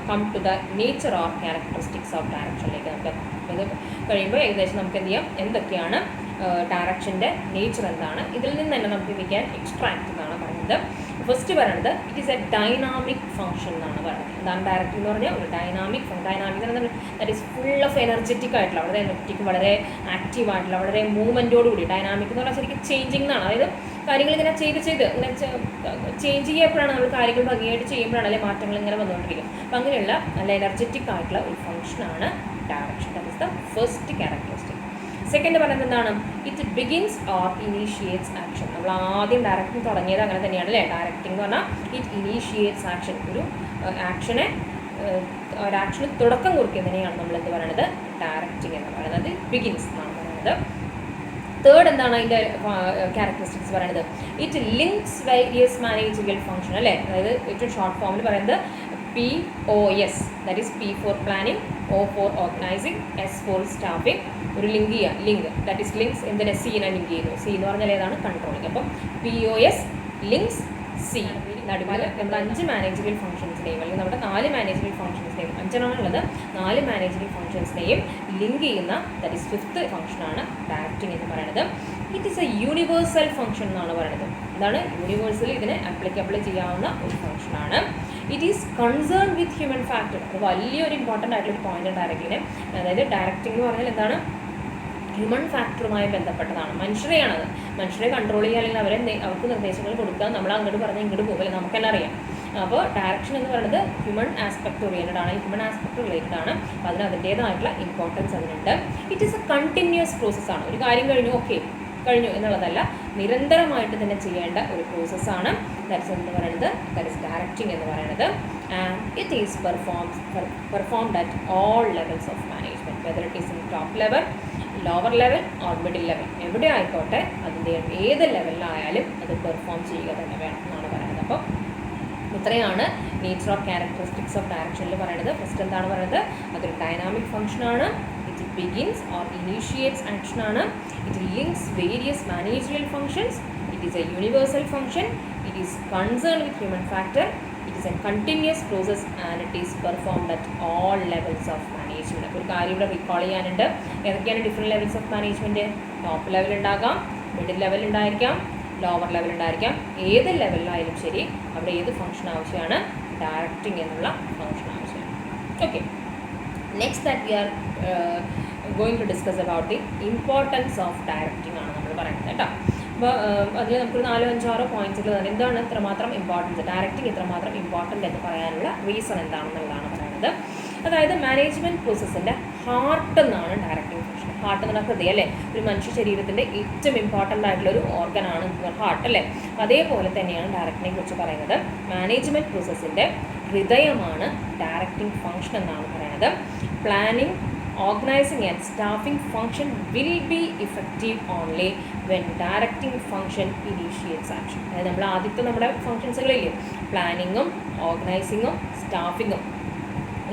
come to the nature or characteristics of ഡയറക്ഷനിലേക്ക് നമുക്ക് ഇത് കഴിയുമ്പോൾ ഏകദേശം നമുക്ക് എന്ത് ചെയ്യാം, എന്തൊക്കെയാണ് ഡയറക്ഷൻ്റെ നേച്ചർ എന്താണ്, ഇതിൽ നിന്ന് തന്നെ നമുക്ക് വി ക്യാൻ എക്സ്ട്രാക്ട് എന്നാണ് പറയുന്നത്. ഫസ്റ്റ് പറയുന്നത് it is A dynamic function എന്നാണ് പറയുന്നത്. എന്താണ് ഡയറക്റ്റിംഗ് എന്ന് പറഞ്ഞാൽ? ഒരു ഡൈനാമിക് എന്ന് പറഞ്ഞാൽ that is full of energetic ആയിട്ടുള്ള, വളരെ എനർജറ്റിക്, വളരെ ആക്റ്റീവ് ആയിട്ടുള്ള, വളരെ മൂവ്മെൻറ്റോടുകൂടി. ഡൈനാമിക് എന്ന് പറഞ്ഞാൽ ശരിക്കും ചേഞ്ചിങ് എന്നാണ്. അതായത് കാര്യങ്ങൾ ഇങ്ങനെ ഇങ്ങനെ ചേഞ്ച് ചെയ്യപ്പോഴാണ് നമ്മൾ കാര്യങ്ങൾ ഭംഗിയായിട്ട് ചെയ്യുമ്പോഴാണ് അല്ലെ മാറ്റങ്ങൾ ഇങ്ങനെ വന്നുകൊണ്ടിരിക്കും. അപ്പം അങ്ങനെയുള്ള നല്ല എനർജറ്റിക് ആയിട്ടുള്ള ഒരു ഫംഗ്ഷനാണ് direction. That is the first characteristic. Second പറയുന്നത് എന്താണ്? It begins or initiates action. നമ്മൾ ആദ്യം ഡയറക്റ്റിംഗ് തുടങ്ങിയത് അങ്ങനെ തന്നെയാണ് അല്ലേ? ഡയറക്റ്റിംഗ് എന്ന് പറഞ്ഞാൽ ഇറ്റ് ഇനീഷ്യേറ്റ്സ് ആക്ഷൻ. ഒരു ആക്ഷന് തുടക്കം കുറിക്കുന്നതിനെയാണ് നമ്മൾ എന്ത് പറയുന്നത്? ഡയറക്റ്റിംഗ് എന്ന് പറയുന്നത്. ബിഗിൻസ് എന്നാണ് പറയുന്നത്. തേർഡ് എന്താണ് അതിൻ്റെ ക്യാരക്ടറിസ്റ്റിക്സ് പറയുന്നത്? It links various managerial function അല്ലേ? അതായത് ഏറ്റവും ഷോർട്ട് ഫോമിൽ പറയുന്നത് POS, that is P for planning, O for organising, S for staffing. ഒരു ലിങ്ക് ദാറ്റ് ഈസ് ലിങ്ക്സ് എന്തിനെ? സീനെ ലിങ്ക് ചെയ്യുന്നു. സി എന്ന് പറഞ്ഞാൽ ഏതാണ്? കൺട്രോളിങ്. അപ്പം POS ലിങ്ക്സ് സി. നടുവിൽ നമ്മുടെ 5 മാനേജറിയൽ ഫംഗ്ഷൻസിനെയും അല്ലെങ്കിൽ നമ്മുടെ 4 മാനേജറിയൽ ഫംഗ്ഷൻസിനെയും, 5 ഉള്ളത്, 4 മാനേജറിയൽ ഫംഗ്ഷൻസിനെയും ലിങ്ക് ചെയ്യുന്ന ദാറ്റ് ഈസ് ഫിഫ്ത്ത് ഫംഗ്ഷനാണ് ഡയറക്റ്റിംഗ് എന്ന് പറയുന്നത്. It is a universal function എന്നാണ് പറയുന്നത്. എന്താണ്? യൂണിവേഴ്സലി ഇതിനെ അപ്ലിക്കബിൾ ചെയ്യാവുന്ന ഒരു ഫംഗ്ഷനാണ്. It is concern with human factor. അത് വലിയൊരു ഇമ്പോർട്ടൻ്റ് ആയിട്ടുള്ളൊരു പോയിന്റ് ഡയറക്റ്റിങ്ങിന്. അതായത് ഡയറക്റ്റിംഗ് എന്ന് പറഞ്ഞാൽ എന്താണ്? ഹ്യൂമൻ ഫാക്ടറുമായി ബന്ധപ്പെട്ടതാണ്. മനുഷ്യരെയാണത്. മനുഷ്യരെ കൺട്രോൾ ചെയ്യുക അല്ലെങ്കിൽ അവർക്ക് നിർദ്ദേശങ്ങൾ കൊടുക്കുക, നമ്മൾ അങ്ങോട്ട് പറഞ്ഞ് ഇങ്ങോട്ട് പോകില്ല, നമുക്കെല്ലാം അറിയാം. അപ്പോൾ ഡയറക്ഷൻ എന്ന് പറയുന്നത് ഹ്യൂമൻ ആസ്പെക്ട് ഓറിയൻറ്റഡ് ആണ്, ഹ്യൂമൻ ആസ്പെക്ട് റിലേറ്റഡ് ആണ്. അപ്പോൾ അതിന് അതിൻ്റേതായിട്ടുള്ള ഇമ്പോർട്ടൻസ് അതിനുണ്ട്. ഇറ്റ് ഈസ് എ കണ്ടിന്യൂസ് പ്രോസസ്സാണ്. ഒരു കാര്യം കഴിഞ്ഞു എന്നുള്ളതല്ല, നിരന്തരമായിട്ട് തന്നെ ചെയ്യേണ്ട ഒരു പ്രോസസ്സാണ് ദാറ്റ്സ് എന്ന് പറയുന്നത്. ദാറ്റ് ഇസ് ഡയറക്റ്റിംഗ് എന്ന് പറയുന്നത്. And it is performed at all levels of management, whether it is in top level, lower level or middle level എവിടെ ആയിക്കോട്ടെ അതിൻ്റെ ഏത് ലെവലിലായാലും അത് പെർഫോം ചെയ്യുക തന്നെ വേണം എന്നാണ് പറയുന്നത്. അപ്പോൾ ഇത്രയാണ് നേച്ചർ ഓഫ് ക്യാരക്ടറിസ്റ്റിക്സ് ഓഫ് ഡയറക്ഷനിൽ പറയുന്നത്. ഫസ്റ്റ് എന്താണ് പറയുന്നത്, അതൊരു ഡൈനാമിക് ഫംഗ്ഷനാണ്. ഇറ്റ് ബിഗിൻസ് ഓർ ഇനീഷ്യേറ്റ്സ് ആക്ഷനാണ്. It links various managerial functions. It is a universal function. It is concern with human factor. It is a continuous process and it is performed at all levels of management. അപ്പോൾ ഒരു കാര്യം ഇവിടെ recall ചെയ്യാനുണ്ട്. ഏതൊക്കെയാണ് different levels of management? Top level ഉണ്ടാകാം, middle level ഉണ്ടായിരിക്കാം, lower level ഉണ്ടായിരിക്കാം. ഏത് ലെവലിലായാലും ശരി അവിടെ ഏത് ഫംഗ്ഷൻ ആവശ്യമാണ്? ഡയറക്റ്റിംഗ് എന്നുള്ള ഫംഗ്ഷൻ ആവശ്യമാണ്. Okay, next that we are going to discuss about the importance of directing ആണ് നമ്മൾ പറയുന്നത് കേട്ടോ. അപ്പോൾ അതിൽ നമുക്കൊരു 4-5-6 പോയിന്റ്സുകൾ തന്നെ എന്താണ് ഇത്രമാത്രം ഇമ്പോർട്ടൻസ്, ഡയറക്റ്റിംഗ് ഇത്രമാത്രം ഇമ്പോർട്ടൻ്റ് എന്ന് പറയാനുള്ള റീസൺ എന്താണെന്നുള്ളതാണ് പറയുന്നത്. അതായത് മാനേജ്മെൻറ്റ് പ്രോസസ്സിൻ്റെ ഹാർട്ട് എന്നാണ് ഡയറക്റ്റിംഗ് ഫംഗ്ഷൻ. ഹാർട്ട് എന്ന് പറഞ്ഞാൽ ഹൃദയം അല്ലേ, ഒരു മനുഷ്യ ശരീരത്തിൻ്റെ ഏറ്റവും ഇമ്പോർട്ടൻ്റ് ആയിട്ടുള്ളൊരു ഓർഗനാണ് ഹാർട്ട് അല്ലേ. അതേപോലെ തന്നെയാണ് ഡയറക്റ്റിനെ കുറിച്ച് പറയുന്നത്. മാനേജ്മെൻറ്റ് പ്രോസസ്സിൻ്റെ ഹൃദയമാണ് ഡയറക്റ്റിംഗ് ഫംഗ്ഷൻ എന്നാണ് പറയുന്നത്. Planning, organising and staffing function will be effective only when directing function initiates action. അതായത് നമ്മൾ ആദ്യത്തെ നമ്മുടെ ഫംഗ്ഷൻസുകളില്ലേ, പ്ലാനിങ്ങും ഓർഗനൈസിങ്ങും സ്റ്റാഫിങ്ങും,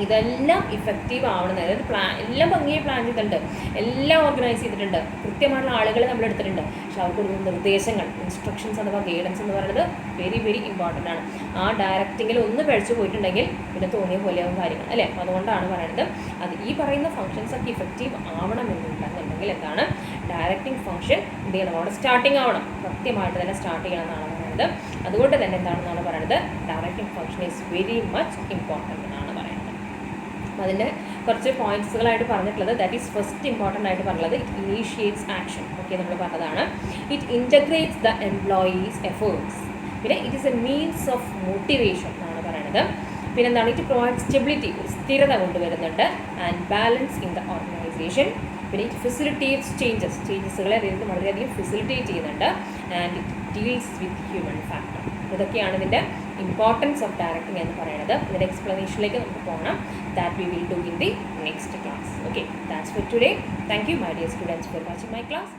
ഇതെല്ലാം ഇഫക്റ്റീവ് ആവണം. അതായത് എല്ലാം ഭംഗിയായി പ്ലാൻ ചെയ്തിട്ടുണ്ട്, എല്ലാം ഓർഗനൈസ് ചെയ്തിട്ടുണ്ട്, കൃത്യമായിട്ടുള്ള ആളുകളെ നമ്മൾ എടുത്തിട്ടുണ്ട്. പക്ഷെ അവർക്ക് കൊടുക്കുന്ന നിർദ്ദേശങ്ങൾ, ഇൻസ്ട്രക്ഷൻസ് അഥവാ ഗൈഡൻസ് എന്ന് പറയുന്നത് വെരി വെരി ഇമ്പോർട്ടൻ്റ് ആണ്. ആ ഡയറക്റ്റിങ്ങിൽ ഒന്ന് പഴിച്ചു പോയിട്ടുണ്ടെങ്കിൽ പിന്നെ തോന്നിയ പോലെയാവും കാര്യങ്ങൾ അല്ലേ. അപ്പോൾ അതുകൊണ്ടാണ് പറയുന്നത് അത് ഈ പറയുന്ന ഫംഗ്ഷൻസ് ഒക്കെ ഇഫക്റ്റീവ് ആവണമെന്നുണ്ടെന്നുണ്ടെങ്കിൽ എന്താണ്, ഡയറക്റ്റിംഗ് ഫംഗ്ഷൻ എന്ത് ചെയ്യണം, അവിടെ സ്റ്റാർട്ടിങ് ആവണം, കൃത്യമായിട്ട് തന്നെ സ്റ്റാർട്ട് ചെയ്യണം എന്നാണ് പറയുന്നത്. അതുകൊണ്ട് തന്നെ എന്താണെന്നാണ് പറയുന്നത്, directing function is very much important എന്നാണ് പറയുന്നത്. അതിൻ്റെ കുറച്ച് പോയിന്റ്സുകളായിട്ട് പറഞ്ഞിട്ടുള്ളത്, ദാറ്റ് ഈസ് ഫസ്റ്റ് ഇമ്പോർട്ടൻ്റ് ആയിട്ട് പറഞ്ഞത് ഇറ്റ് ഇനീഷ്യേറ്റ്സ് ആക്ഷൻ. ഓക്കെ, നമ്മൾ പറഞ്ഞതാണ്. It integrates the employees efforts. പിന്നെ it is a means of motivation എന്നാണ് പറയുന്നത്. പിന്നെ എന്താണ്, ഇറ്റ് പ്രൊവൈഡ് സ്റ്റെബിലിറ്റി, ഒരു സ്ഥിരത കൊണ്ടുവരുന്നുണ്ട്, and balance in the organisation. പിന്നെ ഇറ്റ് ഫെസിലിറ്റേറ്റ്സ് ചേഞ്ചസുകളെ അതായത് വളരെയധികം ഫെസിലിറ്റേറ്റ് ചെയ്യുന്നുണ്ട്, and it deals with human factor. ഇതൊക്കെയാണ് ഇതിൻ്റെ ഇമ്പോർട്ടൻസ് ഓഫ് ഡയറക്റ്റിംഗ് എന്ന് പറയുന്നത്. ഇതിൻ്റെ എക്സ്പ്ലനേഷനിലേക്ക് നമുക്ക് പോകണം. That we will do in the next class. Okay, that's for today. Thank you, my dear students, for watching my class.